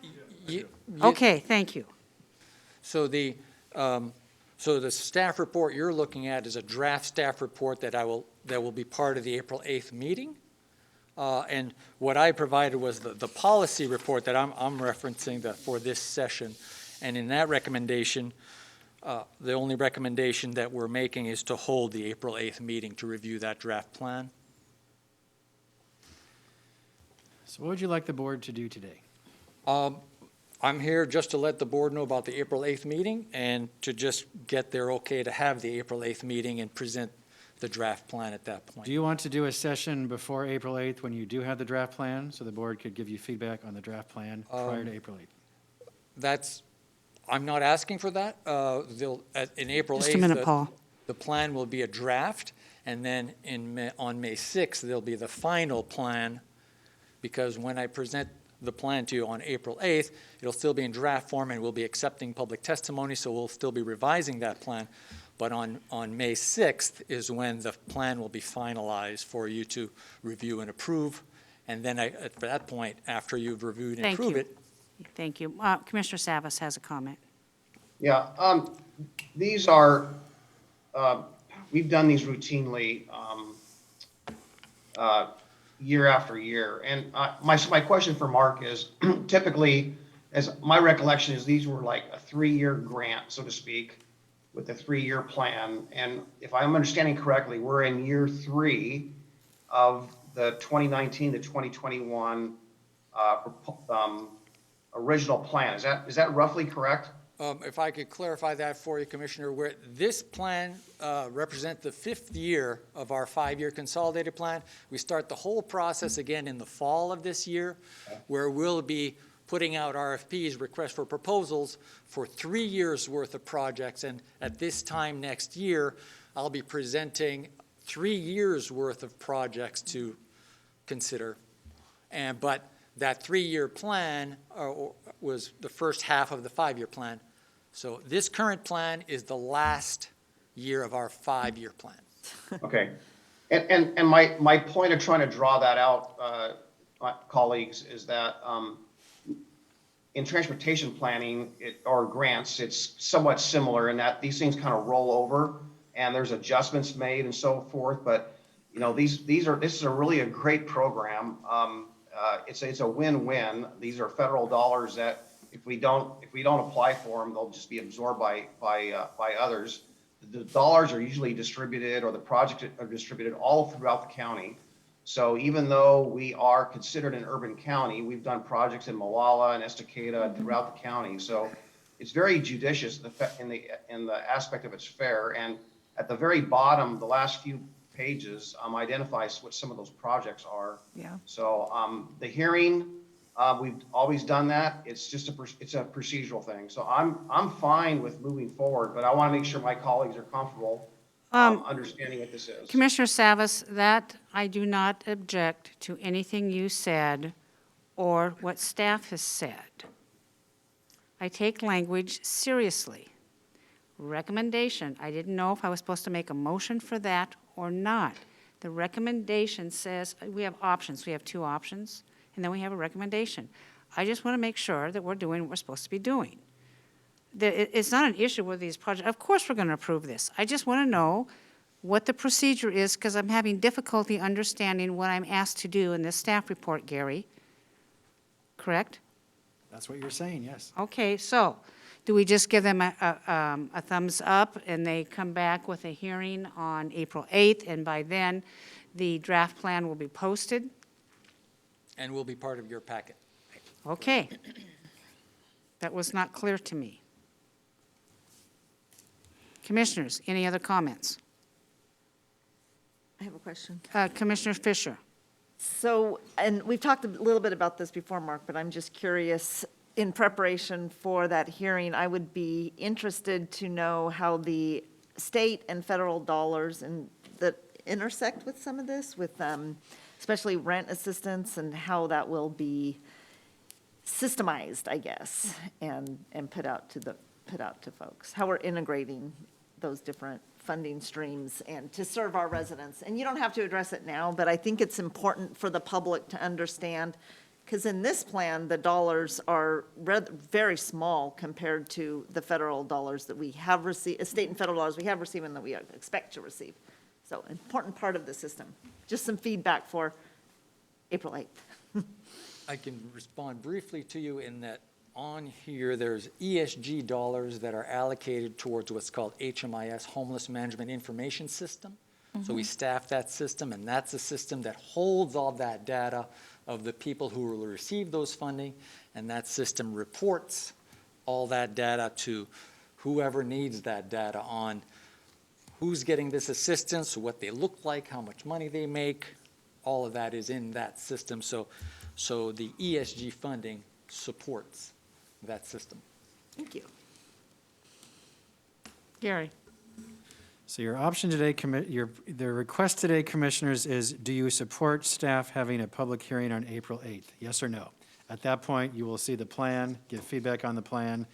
Okay, thank you. So the staff report you're looking at is a draft staff report that will be part of the April 8th meeting. And what I provided was the policy report that I'm referencing for this session. And in that recommendation, the only recommendation that we're making is to hold the April 8th meeting to review that draft plan. So what would you like the board to do today? I'm here just to let the board know about the April 8th meeting and to just get their okay to have the April 8th meeting and present the draft plan at that point. Do you want to do a session before April 8th when you do have the draft plan, so the board could give you feedback on the draft plan prior to April 8th? I'm not asking for that. In April 8th. Just a minute, Paul. The plan will be a draft, and then on May 6th, there'll be the final plan, because when I present the plan to you on April 8th, it'll still be in draft form, and we'll be accepting public testimony, so we'll still be revising that plan. But on May 6th is when the plan will be finalized for you to review and approve. And then at that point, after you've reviewed and approved it. Thank you. Commissioner Savas has a comment. Yeah, these are, we've done these routinely year after year. And my question for Mark is, typically, as my recollection is, these were like a 3-year grant, so to speak, with a 3-year plan. And if I'm understanding correctly, we're in year 3 of the 2019 to 2021 original plan. Is that roughly correct? If I could clarify that for you, Commissioner, this plan represents the 5th year of our 5-year consolidated plan. We start the whole process again in the fall of this year, where we'll be putting out RFPs, requests for proposals, for 3 years' worth of projects. And at this time next year, I'll be presenting 3 years' worth of projects to consider. But that 3-year plan was the first half of the 5-year plan. So this current plan is the last year of our 5-year plan. Okay. And my point of trying to draw that out, colleagues, is that in transportation planning or grants, it's somewhat similar in that these things kind of roll over and there's adjustments made and so forth. But this is really a great program. It's a win-win. These are federal dollars that if we don't apply for them, they'll just be absorbed by others. The dollars are usually distributed, or the projects are distributed all throughout the county. So even though we are considered an urban county, we've done projects in Molalla and Estacada and throughout the county. So it's very judicious in the aspect of it's fair. And at the very bottom, the last few pages identifies what some of those projects are. Yeah. So the hearing, we've always done that. It's just it's a procedural thing. So I'm fine with moving forward, but I want to make sure my colleagues are comfortable understanding what this is. Commissioner Savas, that I do not object to anything you said or what staff has said. I take language seriously. Recommendation, I didn't know if I was supposed to make a motion for that or not. The recommendation says, we have options. We have two options, and then we have a recommendation. I just want to make sure that we're doing what we're supposed to be doing. It's not an issue with these projects. Of course we're going to approve this. I just want to know what the procedure is, because I'm having difficulty understanding what I'm asked to do in this staff report, Gary. Correct? That's what you're saying, yes. Okay, so do we just give them a thumbs up and they come back with a hearing on April 8th, and by then the draft plan will be posted? And will be part of your packet. Okay. That was not clear to me. Commissioners, any other comments? I have a question. Commissioner Fisher. So, and we've talked a little bit about this before, Mark, but I'm just curious, in preparation for that hearing, I would be interested to know how the state and federal dollars that intersect with some of this, with especially rent assistance, and how that will be systemized, I guess, and put out to folks, how we're integrating those different funding streams and to serve our residents. And you don't have to address it now, but I think it's important for the public to understand, because in this plan, the dollars are very small compared to the federal dollars that we have received, state and federal dollars we have received and that we expect to receive. So important part of the system. Just some feedback for April 8th. I can respond briefly to you in that on here, there's ESG dollars that are allocated towards what's called HMIS, Homeless Management Information System. So we staff that system, and that's a system that holds all that data of the people who will receive those funding, and that system reports all that data to whoever needs that data on who's getting this assistance, what they look like, how much money they make. All of that is in that system. So the ESG funding supports that system. Thank you. Gary. So your option today, the request today, commissioners, is do you support staff having a public hearing on April 8th? Yes or no? At that point, you will see the plan, give feedback on the plan,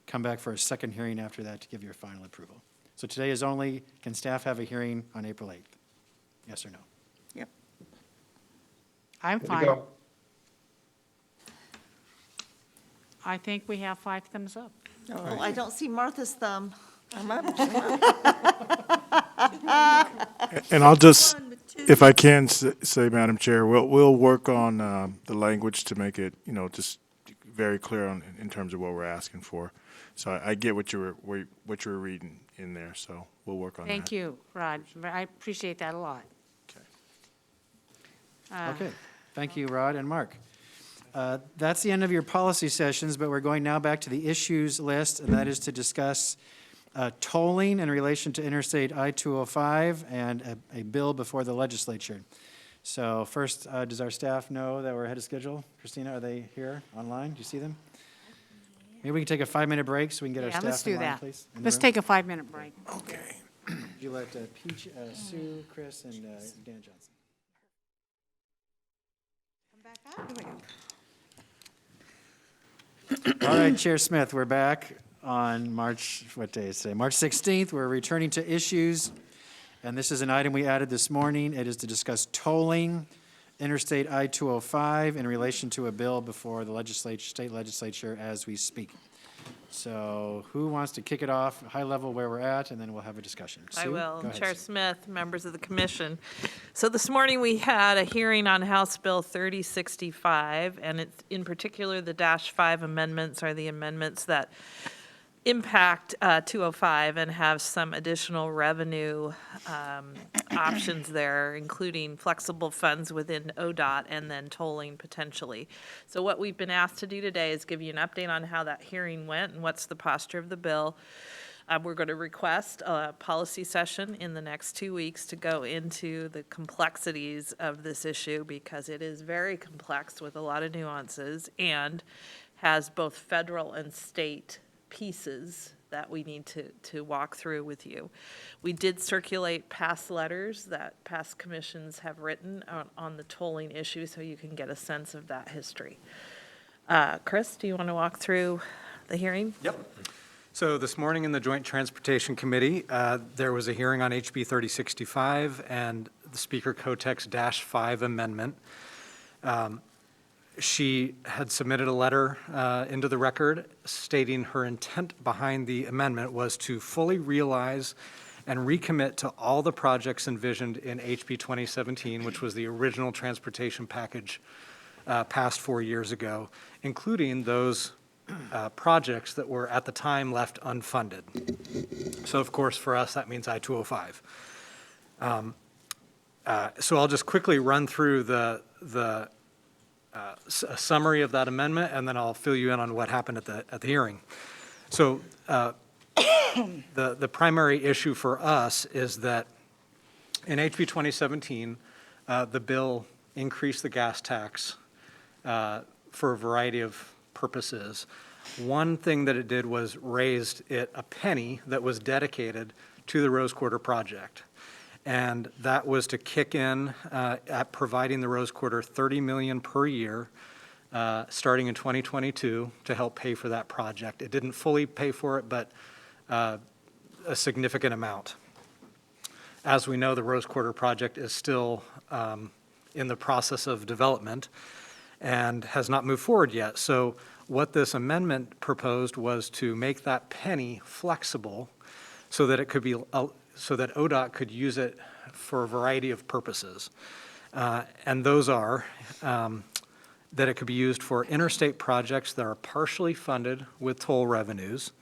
come back for a second hearing after that to give your final approval. So today is only, can staff have a hearing on April 8th? Yes or no? Yep. I'm Good to fine. go. I think we have 5 thumbs up. Oh, I don't see Martha's thumb. I'm up. And I'll just, if I can say, Madam Chair, we'll work on the language to make it, just very clear in terms of what we're asking for. So I get what you were reading in there, so we'll work on that. Thank you, Rod. I appreciate that a lot. Okay, thank you, Rod and Mark. That's the end of your policy sessions, but we're going now back to the issues list, and that is to discuss tolling in relation to Interstate I-205 and a bill before the legislature. So first, does our staff know that we're ahead of schedule? Christina, are they here online? Do you see them? Maybe we can take a 5-minute break so we can get our Yeah, staff let's do in line, that. please. in the Let's room. take a 5-minute break. Okay. Would you let Peach, Sue, Chris, and Dan Johnson? Come back up. All right, Chair Smith, we're back on March 16th. We're returning to issues, and this is an item we added this morning. It is to discuss tolling Interstate I-205 in relation to a bill before the state legislature as we speak. So who wants to kick it off, high level where we're at, and then we'll have a discussion. I Sue, will. go ahead, Chair Sue. Smith, members of the commission. So this morning, we had a hearing on House Bill 3065, and it's in particular, the -5 amendments are the amendments that impact 205 and have some additional revenue options there, including flexible funds within ODOT and then tolling potentially. So what we've been asked to do today is give you an update on how that hearing went and what's the posture of the bill. We're going to request a policy session in the next 2 weeks to go into the complexities of this issue because it is very complex with a lot of nuances and has both federal and state pieces that we need to walk through with you. We did circulate past letters that past commissions have written on the tolling issue so you can get a sense of that history. Chris, do you want to walk through the hearing? Yep. So this morning in the Joint Transportation Committee, there was a hearing on HB 3065 and the Speaker Kotek's -5 amendment. She had submitted a letter into the record stating her intent behind the amendment was to fully realize and recommit to all the projects envisioned in HB 2017, which was the original transportation package passed 4 years ago, including those projects that were at the time left unfunded. So of course, for us, that means I-205. So I'll just quickly run through a summary of that amendment, and then I'll fill you in on what happened at the hearing. So the primary issue for us is that in HB 2017, the bill increased the gas tax for a variety of purposes. One thing that it did was raised it a penny that was dedicated to the Rose Quarter project. And that was to kick in at providing the Rose Quarter $30 million per year, starting in 2022, to help pay for that project. It didn't fully pay for it, but a significant amount. As we know, the Rose Quarter project is still in the process of development and has not moved forward yet. So what this amendment proposed was to make that penny flexible so that it could be so that ODOT could use it for a variety of purposes. And those are that it could be used for interstate projects that are partially funded with toll revenues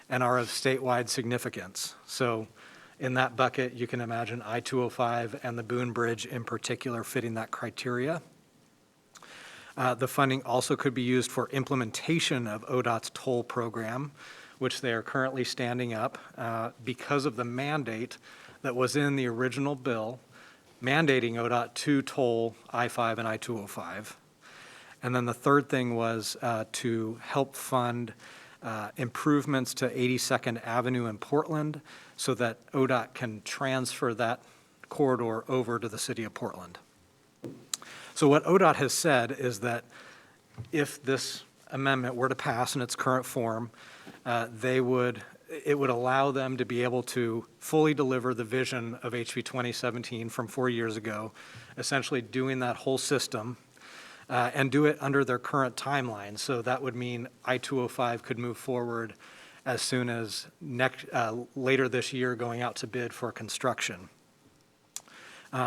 and are of statewide significance. So in that bucket, you can imagine I-205 and the Boone Bridge in particular fitting that criteria. The funding also could be used for implementation of ODOT's toll program, which they are currently standing up because of the mandate that was in the original bill mandating ODOT to toll I-5 and I-205. And then the third thing was to help fund improvements to 82nd Avenue in Portland so that ODOT can transfer that corridor over to the city of Portland. So what ODOT has said is that if this amendment were to pass in its current form, it would allow them to be able to fully deliver the vision of HB 2017 from 4 years ago, essentially doing that whole system and do it under their current timeline. So that would mean I-205 could move forward as soon as later this year going out to bid for construction.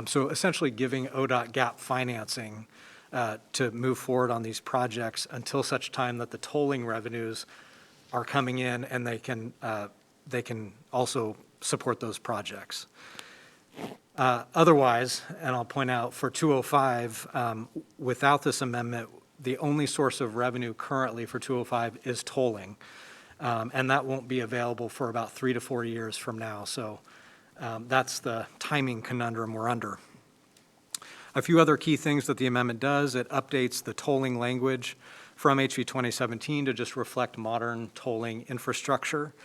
So essentially giving ODOT gap financing to move forward on these projects until such time that the tolling revenues are coming in and they can also support those projects. Otherwise, and I'll point out for 205, without this amendment, the only source of revenue currently for 205 is tolling. And that won't be available for about 3 to 4 years from now. So that's the timing conundrum we're under. A few other key things that the amendment does: it updates the tolling language from HB 2017 to just reflect modern tolling infrastructure.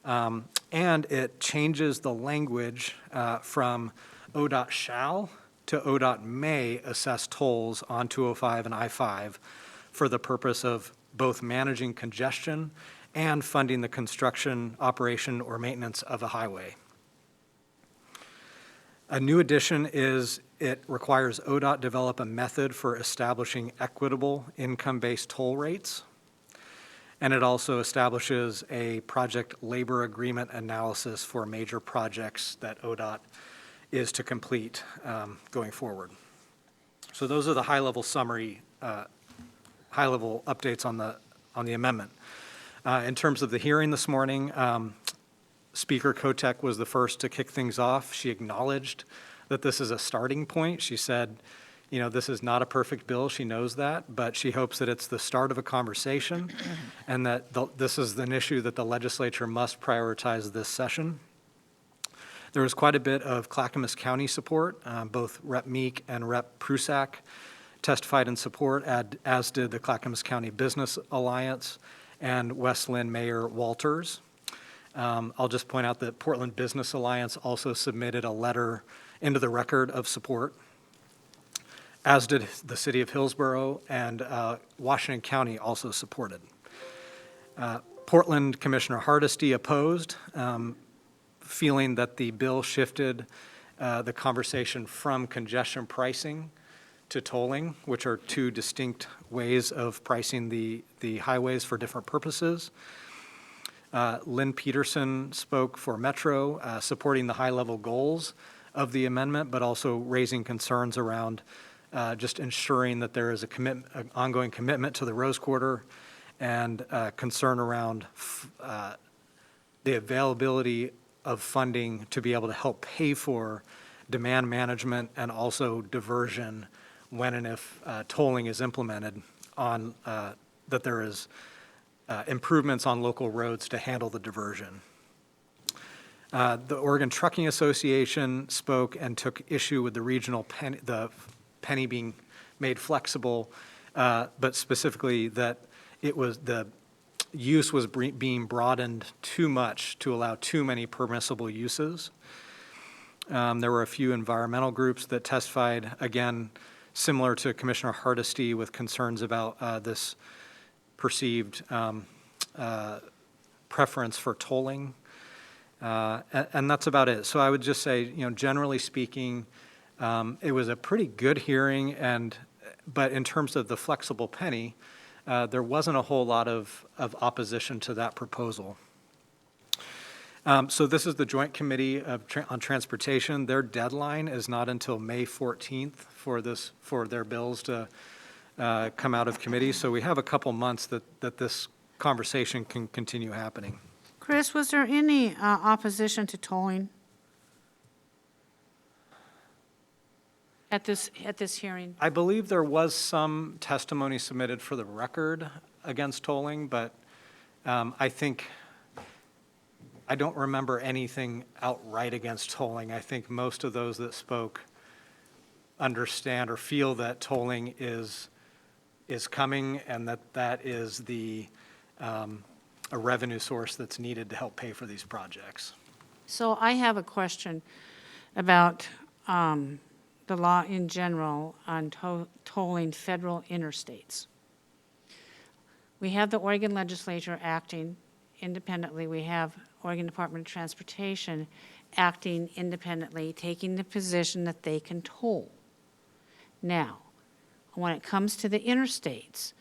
And it changes the language from ODOT shall to ODOT may assess tolls on 205 and I-5 for the purpose of both managing congestion and funding the construction, operation, or maintenance of a highway. A new addition is It requires ODOT develop a method for establishing equitable income-based toll rates. And it also establishes a project labor agreement analysis for major projects that ODOT is to complete going forward. So those are the high-level summary, high-level updates on the amendment. In terms of the hearing this morning, Speaker Kotek was the first to kick things off. She acknowledged that this is a starting point. She said, you know, this is not a perfect bill. She knows that, but she hopes that it's the start of a conversation and that this is an issue that the legislature must prioritize this session. There was quite a bit of Clackamas County support. Both Rep. Meek and Rep. Prusak testified in support, as did the Clackamas County Business Alliance and West Linn Mayor Walters. I'll just point out that Portland Business Alliance also submitted a letter into the record of support, as did the city of Hillsborough, and Washington County also supported. Portland Commissioner Hardesty opposed, feeling that the bill shifted the conversation from congestion pricing to tolling, which are two distinct ways of pricing the highways for different purposes. Lynn Peterson spoke for Metro, supporting the high-level goals of the amendment, but also raising concerns around just ensuring that there is an ongoing commitment to the Rose Quarter and concern around the availability of funding to be able to help pay for demand management and also diversion when and if tolling is implemented on, that there is improvements on local roads to handle the diversion. The Oregon Trucking Association spoke and took issue with the regional penny, the penny being made flexible, but specifically that the use was being broadened too much to allow too many permissible uses. There were a few environmental groups that testified, again, similar to Commissioner Hardesty, with concerns about this perceived preference for tolling. And that's about it. So I would just say, you know, generally speaking, it was a pretty good hearing, but in terms of the flexible penny, there wasn't a whole lot of opposition to that proposal. So this is the Joint Committee on Transportation. Their deadline is not until May 14th for their bills to come out of committee. So we have a couple months that this conversation can continue happening. Chris, was there any opposition to tolling at this hearing? I believe there was some testimony submitted for the record against tolling, but I don't remember anything outright against tolling. I think most of those that spoke understand or feel that tolling is coming and that is a revenue source that's needed to help pay for these projects. So I have a question about the law in general on tolling federal interstates. We have the Oregon legislature acting independently. We have Oregon Department of Transportation acting independently, taking the position that they can toll. Now, when it comes to the interstates,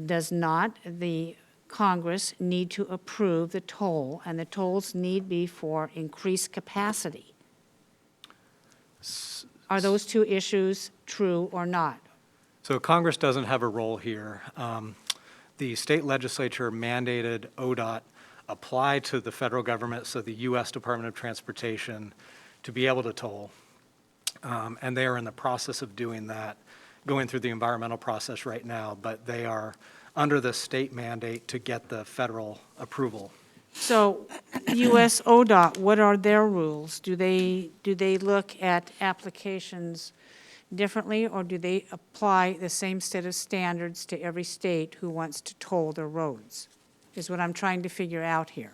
does not the Congress need to approve the toll, and the tolls need be for increased capacity? Are those two issues true or not? So Congress doesn't have a role here. The state legislature mandated ODOT apply to the federal government, so the U.S. Department of Transportation, to be able to toll. And they are in the process of doing that, going through the environmental process right now, but they are under the state mandate to get the federal approval. So US ODOT, what are their rules? Do they look at applications differently, or do they apply the same set of standards to every state who wants to toll their roads, is what I'm trying to figure out here.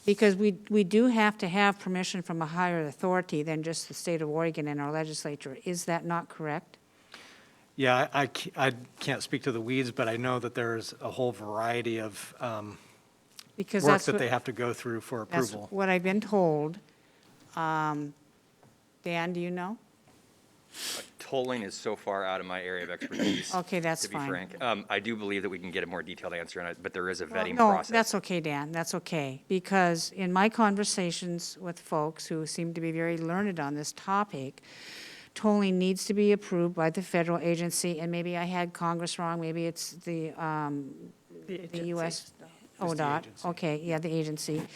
Because we do have to have permission from a higher authority than just the state of Oregon and our legislature. Is that not correct? Yeah, I can't speak to the weeds, but I know that there's a whole variety of Because work that's that what, they have to go through for that's approval. what I've been told. Dan, do you know? Tolling is so far out of my area of expertise. Okay, that's to be fine. frank. I do believe that we can get a more detailed answer on it, but there is a vetting No, process. that's okay, Dan, that's okay. Because in my conversations with folks who seem to be very learned on this topic, tolling needs to be approved by the federal agency, and maybe I had Congress wrong, maybe it's the US ODOT. Okay, yeah, the agency.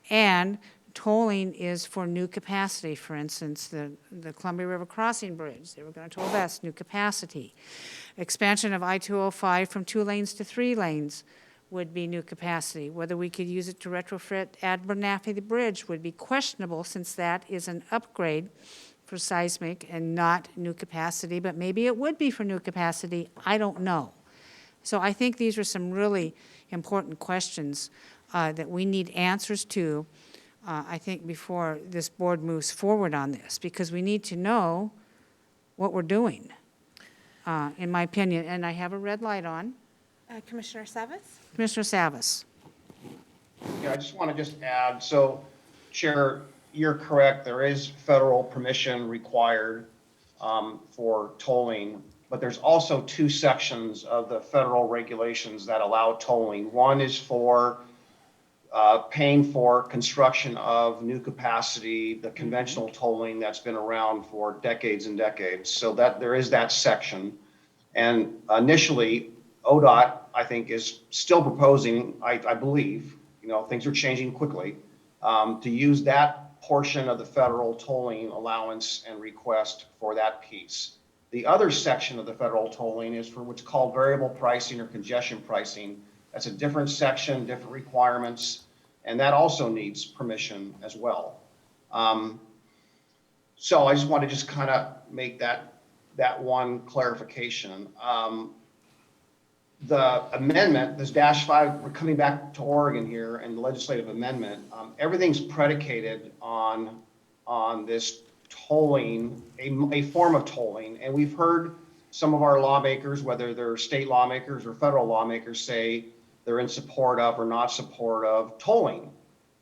And tolling is for new capacity. For instance, the Columbia River Crossing Bridge, they were going to toll that's new capacity. Expansion of I-205 from 2 lanes to 3 lanes would be new capacity. Whether we could use it to retrofit Abernathy Bridge would be questionable, since that is an upgrade for seismic and not new capacity, but maybe it would be for new capacity, I don't know. So I think these are some really important questions that we need answers to, I think, before this board moves forward on this, because we need to know what we're doing, in my opinion. And I have a red light on. Commissioner Savas? Commissioner Savas. Yeah, I just want to just add, so Chair, you're correct, there is federal permission required for tolling, but there's also 2 sections of the federal regulations that allow tolling. One is for paying for construction of new capacity, the conventional tolling that's been around for decades and decades. So that there is that section. And initially, ODOT, I think, is still proposing, I believe, things are changing quickly, to use that portion of the federal tolling allowance and request for that piece. The other section of the federal tolling is for what's called variable pricing or congestion pricing. That's a different section, different requirements, and that also needs permission as well. So I just want to just kind of make that one clarification. The amendment, this -5, we're coming back to Oregon here, and the legislative amendment, everything's predicated on this tolling, a form of tolling. And we've heard some of our lawmakers, whether they're state lawmakers or federal lawmakers, say they're in support of or not support of tolling.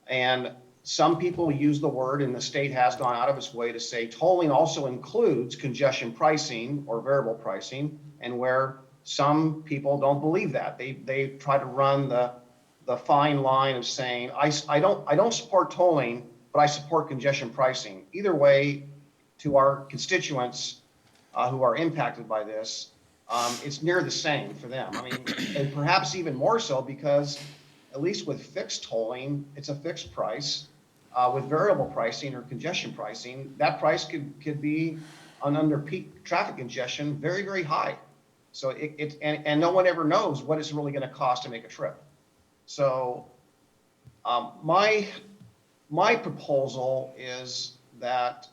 And some people use the word, and the state has gone out of its way to say tolling also includes congestion pricing or variable pricing, and where some people don't believe that. They try to run the fine line of saying, I don't support tolling, but I support congestion pricing. Either way, to our constituents who are impacted by this, it's near the same for them. I mean, and perhaps even more so, because at least with fixed tolling, it's a fixed price. With variable pricing or congestion pricing, that price could be under peak traffic congestion very, very high. So and no one ever knows what it's really going to cost to make a trip. So my proposal is that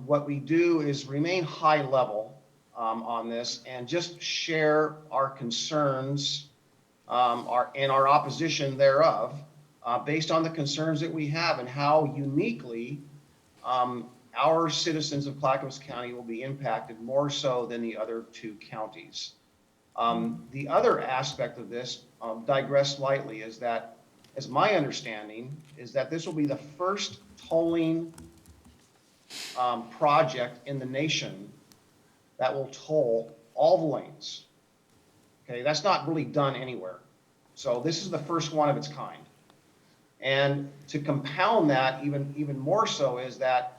what we do is remain high level on this and just share our concerns and our opposition thereof based on the concerns that we have and how uniquely our citizens of Clackamas County will be impacted more so than the other 2 counties. The other aspect of this, digress slightly, is that, as my understanding, is that this will be the first tolling project in the nation that will toll all the lanes. Okay, that's not really done anywhere. So this is the first one of its kind. And to compound that even more so is that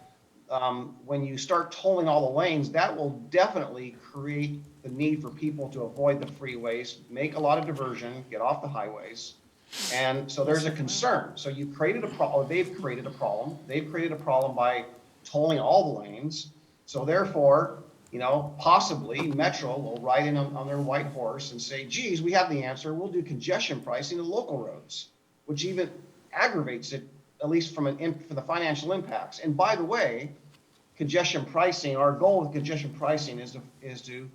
when you start tolling all the lanes, that will definitely create the need for people to avoid the freeways, make a lot of diversion, get off the highways. And so there's a concern. So you created a problem, they've created a problem. They've created a problem by tolling all the lanes. So therefore, possibly Metro will ride in on their white horse and say, geez, we have the answer. We'll do congestion pricing of local roads, which even aggravates it, at least for the financial impacts. And by the way, congestion pricing, our goal with congestion pricing is to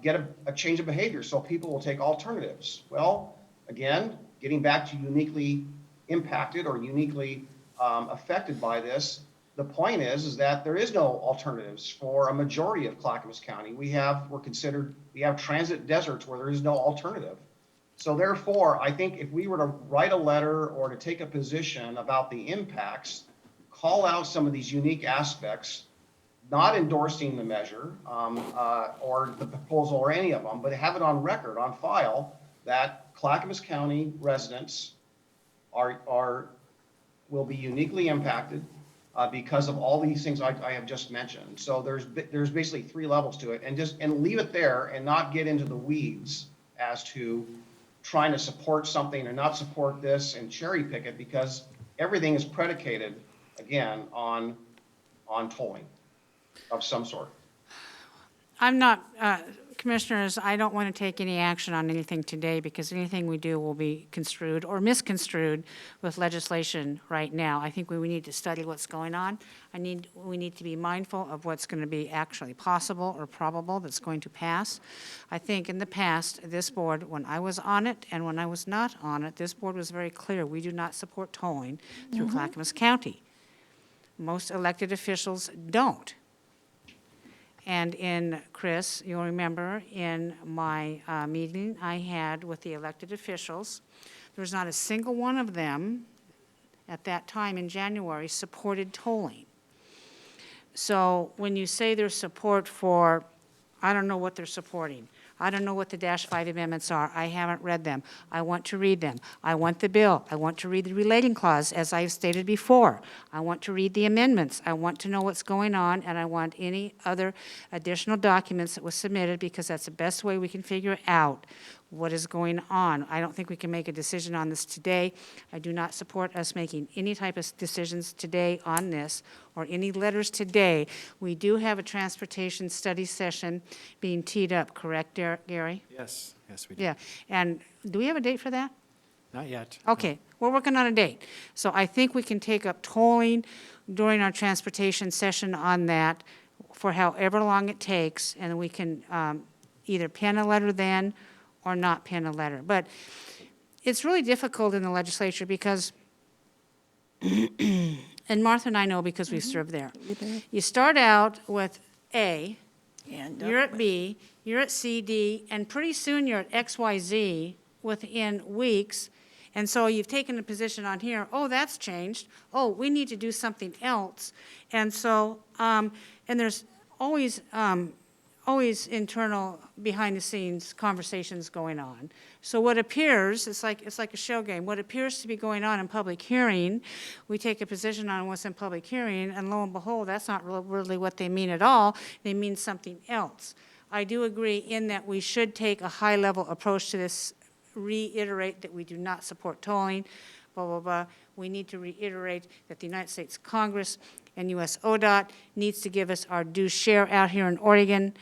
get a change of behavior so people will take alternatives. Well, again, getting back to uniquely impacted or uniquely affected by this, the point is that there is no alternatives for a majority of Clackamas County. We have transit deserts where there is no alternative. So therefore, I think if we were to write a letter or to take a position about the impacts, call out some of these unique aspects, not endorsing the measure or the proposal or any of them, but have it on record, on file, that Clackamas County residents will be uniquely impacted because of all these things I have just mentioned. So there's basically 3 levels to it, and leave it there and not get into the weeds as to trying to support something or not support this and cherry pick it, because everything is predicated, again, on tolling of some sort. I'm not, Commissioners, I don't want to take any action on anything today because anything we do will be construed or misconstrued with legislation right now. I think we need to study what's going on. We need to be mindful of what's going to be actually possible or probable that's going to pass. I think in the past, this board, when I was on it and when I was not on it, this board was very clear. We do not support tolling through Clackamas County. Most elected officials don't. And Chris, you'll remember in my meeting I had with the elected officials, there was not a single one of them at that time in January supported tolling. So when you say there's support for, I don't know what they're supporting. I don't know what the -5 amendments are. I haven't read them. I want to read them. I want the bill. I want to read the relating clause, as I've stated before. I want to read the amendments. I want to know what's going on, and I want any other additional documents that was submitted, because that's the best way we can figure out what is going on. I don't think we can make a decision on this today. I do not support us making any type of decisions today on this or any letters today. We do have a transportation study session being teed up, correct, Gary? Yes, we do. Yeah, and do we have a date for that? Not yet. Okay, we're working on a date. So I think we can take up tolling during our transportation session on that for however long it takes, and we can either pen a letter then or not pen a letter. But it's really difficult in the legislature because, and Martha and I know because we served there. You start out with A, you're at B, you're at C, D, and pretty soon you're at X, Y, Z within weeks. And so you've taken a position on here, oh, that's changed. Oh, we need to do something else. And so, and there's always internal, behind-the-scenes conversations going on. So what appears, it's like a shell game. What appears to be going on in public hearing, we take a position on what's in public hearing, and lo and behold, that's not really what they mean at all. They mean something else. I do agree in that we should take a high-level approach to this, reiterate that we do not support tolling, blah, blah, blah. We need to reiterate that the United States Congress and U.S. ODOT needs to give us our due share out here in Oregon.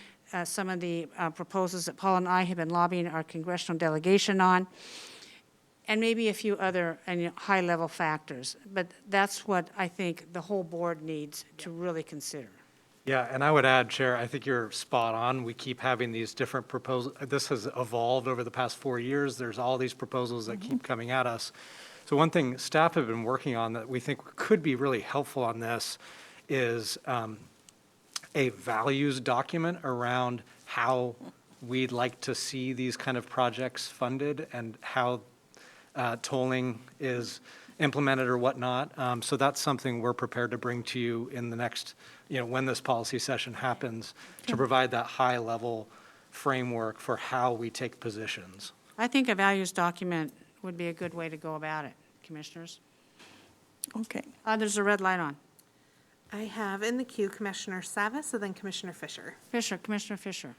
Some of the proposals that Paul and I have been lobbying our congressional delegation on, and maybe a few other high-level factors. But that's what I think the whole board needs to really consider. Yeah, and I would add, Chair, I think you're spot on. We keep having these different proposals. This has evolved over the past 4 years. There's all these proposals that keep coming at us. So one thing staff have been working on that we think could be really helpful on this is a values document around how we'd like to see these kind of projects funded and how tolling is implemented or whatnot. So that's something we're prepared to bring to you in the next, when this policy session happens, to provide that high-level framework for how we take positions. I think a values document would be a good way to go about it, Commissioners. Okay. There's a red light on. I have in the queue Commissioner Savas and then Commissioner Fisher. Commissioner Fisher.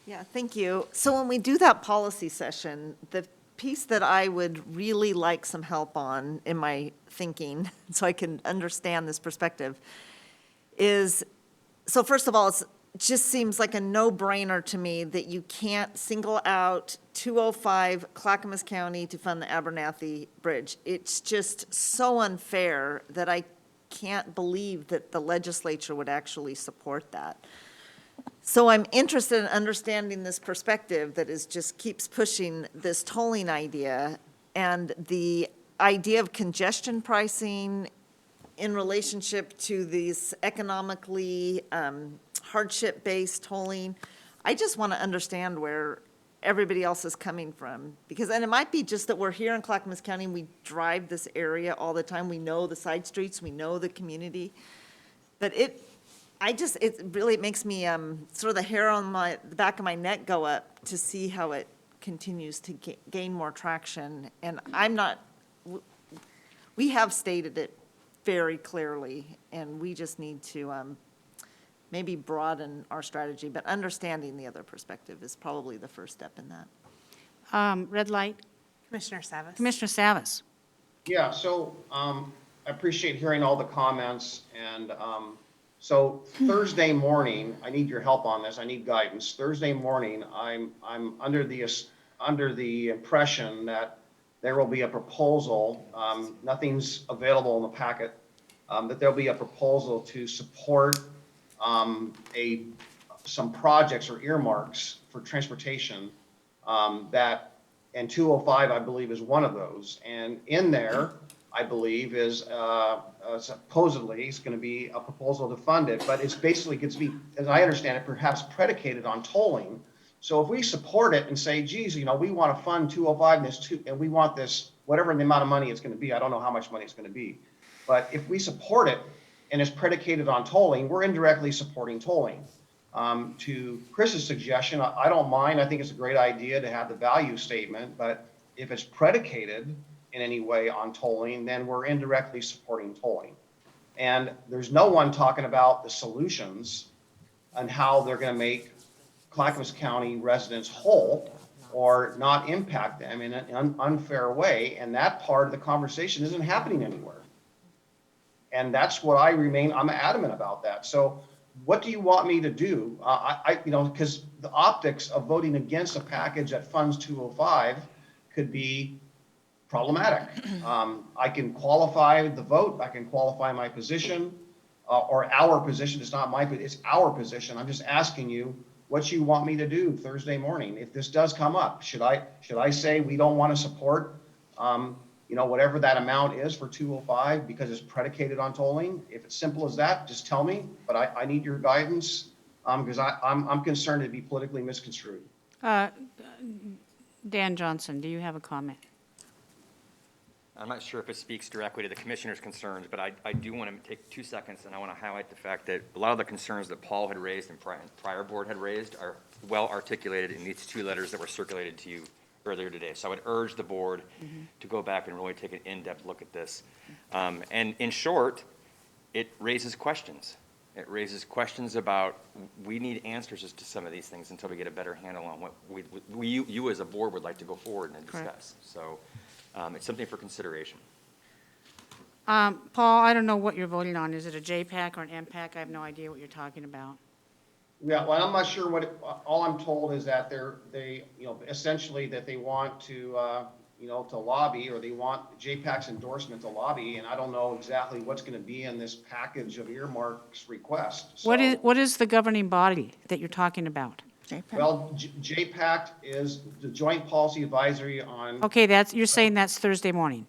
Yeah, thank you. So when we do that policy session, the piece that I would really like some help on in my thinking, so I can understand this perspective, is, so first of all, it just seems like a no-brainer to me that you can't single out 205 Clackamas County to fund the Abernathy Bridge. It's just so unfair that I can't believe that the legislature would actually support that. So I'm interested in understanding this perspective that just keeps pushing this tolling idea and the idea of congestion pricing in relationship to these economically hardship-based tolling. I just want to understand where everybody else is coming from. And it might be just that we're here in Clackamas County and we drive this area all the time. We know the side streets, we know the community. But it really makes me, sort of the hair on the back of my neck go up to see how it continues to gain more traction. And we have stated it very clearly, and we just need to, maybe broaden our strategy, but understanding the other perspective is probably the first step in that. Red light, Commissioner Savas. Commissioner Savas. Yeah, so I appreciate hearing all the comments, and so Thursday morning, I need your help on this, I need guidance. Thursday morning, I'm under the impression that there will be a proposal, nothing's available in the packet, that there'll be a proposal to support some projects or earmarks for transportation that, and 205, I believe, is one of those. And in there, I believe, is supposedly it's going to be a proposal to fund it, but it's basically gets to be, as I understand it, perhaps predicated on tolling. So if we support it and say, geez, we want to fund 205 and we want this, whatever the amount of money it's going to be, I don't know how much money it's going to be, but if we support it and it's predicated on tolling, we're indirectly supporting tolling. To Chris's suggestion, I don't mind. I think it's a great idea to have the value statement, but if it's predicated in any way on tolling, then we're indirectly supporting tolling. And there's no one talking about the solutions and how they're going to make Clackamas County residents whole or not impact them in an unfair way. And that part of the conversation isn't happening anywhere. And that's what I'm adamant about that. So what do you want me to do? Because the optics of voting against a package that funds 205 could be problematic. I can qualify the vote. I can qualify my position or our position. It's not my, it's our position. I'm just asking you what you want me to do Thursday morning. If this does come up, should I say we don't want to support whatever that amount is for 205 because it's predicated on tolling? If it's simple as that, just tell me, but I need your guidance because I'm concerned it'd be politically misconstrued. Dan Johnson, do you have a comment? I'm not sure if it speaks directly to the commissioner's concerns, but I do want to take 2 seconds and I want to highlight the fact that a lot of the concerns that Paul had raised and prior board had raised are well articulated in these 2 letters that were circulated to you earlier today. So I would urge the board to go back and really take an in-depth look at this. And in short, it raises questions. It raises questions about, we need answers as to some of these things until we get a better handle on what you as a board would like to go forward and discuss. Correct. So it's something for consideration. Paul, I don't know what you're voting on. Is it a JPAC or an MPAC? I have no idea what you're talking about. Yeah, well, I'm not sure all I'm told is that they essentially that they want to lobby, or they want JPAC's endorsement to lobby, and I don't know exactly what's going to be in this package of earmarks request. So, What is the governing body that you're talking about? well, JPAC is the Joint Policy Advisory on. Okay, you're saying that's Thursday morning.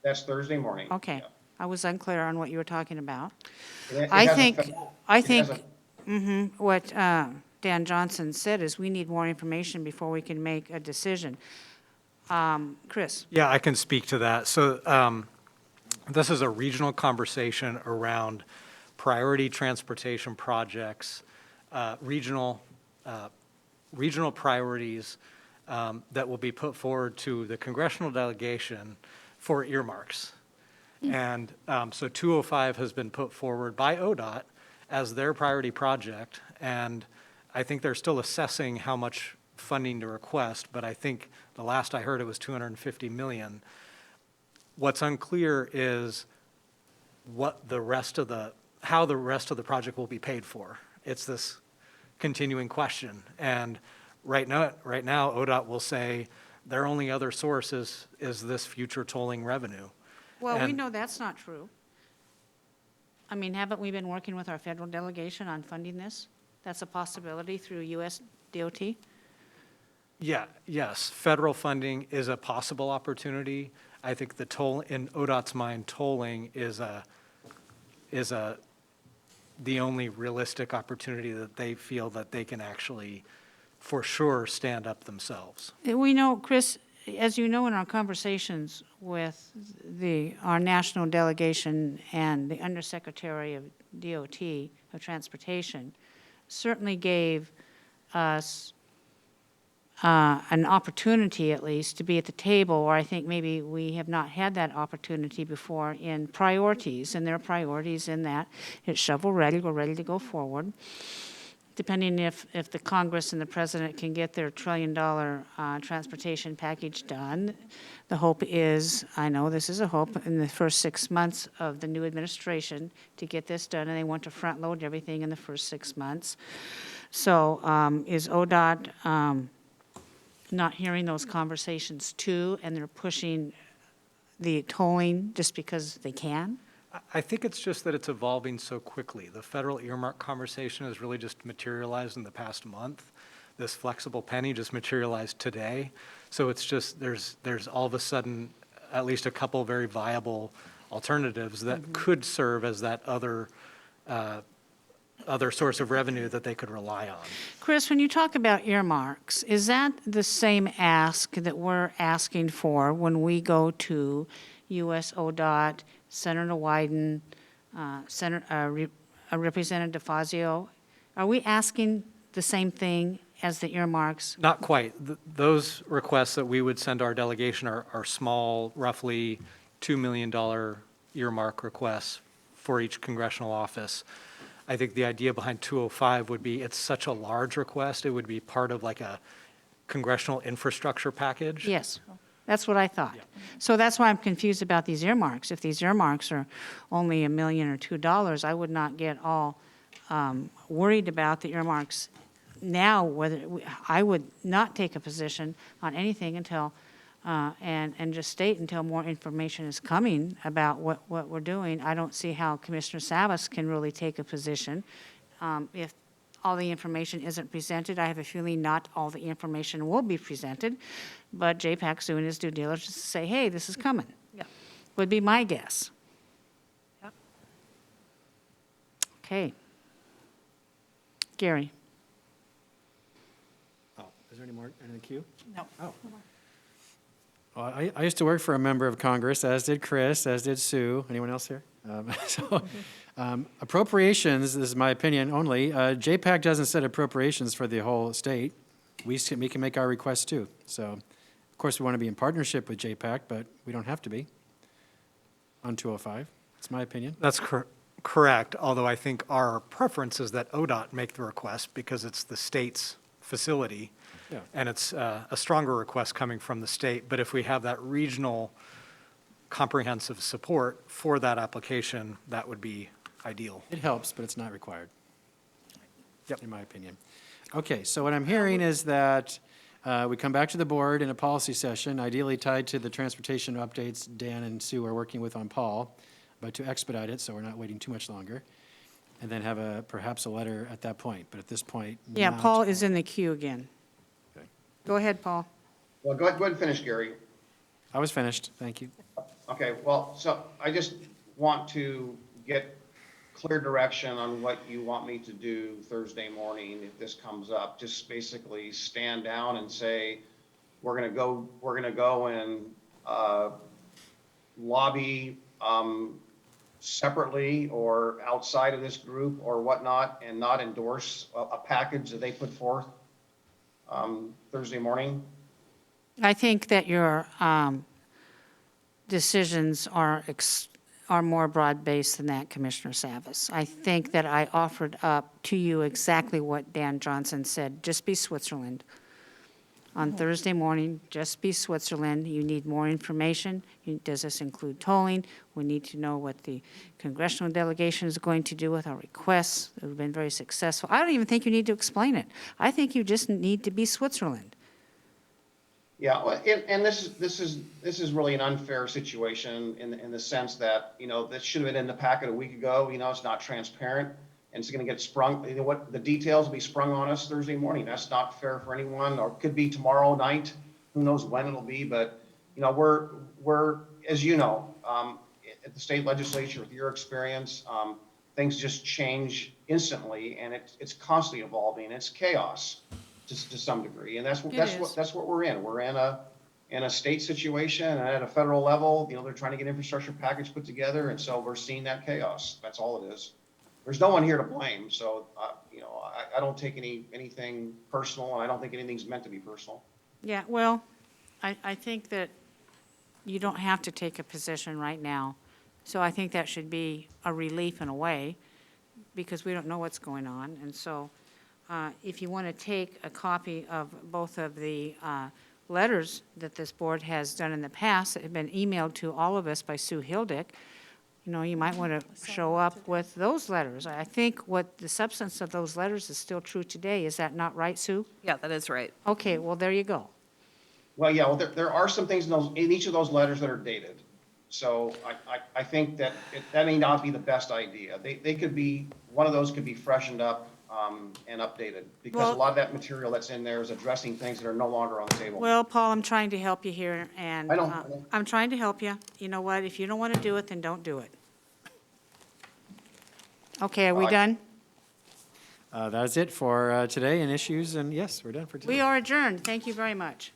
That's Thursday morning. Okay, Yeah. I was unclear on what you were talking about. It I has a think federal- what Dan Johnson said is we need more information before we can make a decision. Chris? Yeah, I can speak to that. So this is a regional conversation around priority transportation projects, regional priorities that will be put forward to the congressional delegation for earmarks. And so 205 has been put forward by ODOT as their priority project, and I think they're still assessing how much funding to request, but I think the last I heard it was $250 million. What's unclear is how the rest of the project will be paid for. It's this continuing question, and right now ODOT will say their only other source is this future tolling revenue. Well, we And- know that's not true. I mean, haven't we been working with our federal delegation on funding this? That's a possibility through US DOT? Yeah, yes, federal funding is a possible opportunity. I think in ODOT's mind, tolling is the only realistic opportunity that they feel that they can actually, for sure, stand up themselves. We know, Chris, as you know, in our conversations with our national delegation and the Undersecretary of DOT, of Transportation, certainly gave us an opportunity, at least, to be at the table, or I think maybe we have not had that opportunity before in priorities, and their priorities in that it's shovel-ready, we're ready to go forward. Depending if the Congress and the President can get their $1 trillion transportation package done, the hope is, I know this is a hope, in the first 6 months of the new administration to get this done, and they want to front-load everything in the first 6 months. So is ODOT not hearing those conversations too, and they're pushing the tolling just because they can? I think it's just that it's evolving so quickly. The federal earmark conversation has really just materialized in the past month. This flexible penny just materialized today. So it's just, there's all of a sudden at least a couple very viable alternatives that could serve as that other source of revenue that they could rely on. Chris, when you talk about earmarks, is that the same ask that we're asking for when we go to US ODOT, Senator Wyden, Representative Fazio? Are we asking the same thing as the earmarks? Not quite. Those requests that we would send our delegation are small, roughly $2 million earmark requests for each congressional office. I think the idea behind 205 would be it's such a large request, it would be part of like a congressional infrastructure package. Yes, that's what I thought. So that's why I'm confused about these earmarks. If these earmarks are only $1 million or $2, I would not get all worried about the earmarks now. I would not take a position on anything until, and just state until more information is coming about what we're doing. I don't see how Commissioner Savas can really take a position if all the information isn't presented. I have a feeling not all the information will be presented, but JPAC's doing his due diligence to say, hey, this is coming. Yeah. Would be my guess. Yep. Okay. Gary? Oh, is there any more in the queue? No. Oh. Well, I used to work for a member of Congress, as did Chris, as did Sue. Anyone else here? Appropriations, this is my opinion only, JPAC doesn't set appropriations for the whole state. We can make our requests too. So, of course, we want to be in partnership with JPAC, but we don't have to be on 205. That's my opinion. That's correct, although I think our preference is that ODOT make the request because it's the state's facility. Yeah. And it's a stronger request coming from the state. But if we have that regional comprehensive support for that application, that would be ideal. It helps, but it's not required. Yep. In my opinion. Okay, so what I'm hearing is that we come back to the board in a policy session, ideally tied to the transportation updates Dan and Sue are working with on Paul, but to expedite it so we're not waiting too much longer, and then have perhaps a letter at that point. But at this point, Yeah, not. Paul is in the queue again. Okay. Go ahead, Paul. Well, go ahead and finish, Gary. I was finished. Thank you. Okay, well, so I just want to get clear direction on what you want me to do Thursday morning if this comes up. Just basically stand down and say, we're gonna go and lobby separately or outside of this group or whatnot, and not endorse a package that they put forth Thursday morning. I think that your decisions are more broad-based than that, Commissioner Savas. I think that I offered up to you exactly what Dan Johnson said, just be Switzerland. On Thursday morning, just be Switzerland. You need more information. Does this include tolling? We need to know what the congressional delegation is going to do with our requests. They've been very successful. I don't even think you need to explain it. I think you just need to be Switzerland. Yeah, well, and this is really an unfair situation in the sense that, this should have been in the packet a week ago. It's not transparent, and it's going to get sprung. What the details will be sprung on us Thursday morning. That's not fair for anyone, or could be tomorrow night. Who knows when it'll be? But we're as you know, at the state legislature, with your experience, things just change instantly, and it's constantly evolving. It's chaos. To some degree, and that's what we're in. We're in in a state situation and at a federal level, you know, they're trying to get infrastructure package put together, and so we're seeing that chaos. That's all it is. There's no one here to blame, so, you know, I don't take anything personal, and I don't think anything's meant to be personal. Yeah, well, I think that you don't have to take a position right now. So I think that should be a relief in a way, because we don't know what's going on. And so if you want to take a copy of both of the letters that this board has done in the past that have been emailed to all of us by Sue Hildick, you know, you might want to show up with those letters. I think what the substance of those letters is still true today. Is that not right, Sue? Yeah, that is right. Okay, well, there you go. Well, yeah, well, there are some things in each of those letters that are dated. So I think that that may not be the best idea. They could be, one of those could be freshened up and updated, because Well, a lot of that material that's in there is addressing things that are no longer on the table. Well, Paul, I'm trying to help you here, and I know. I'm trying to help you. You know what? If you don't want to do it, then don't do it. Okay, are we done? That is it for today and issues, and yes, we're done for today. We are adjourned. Thank you very much.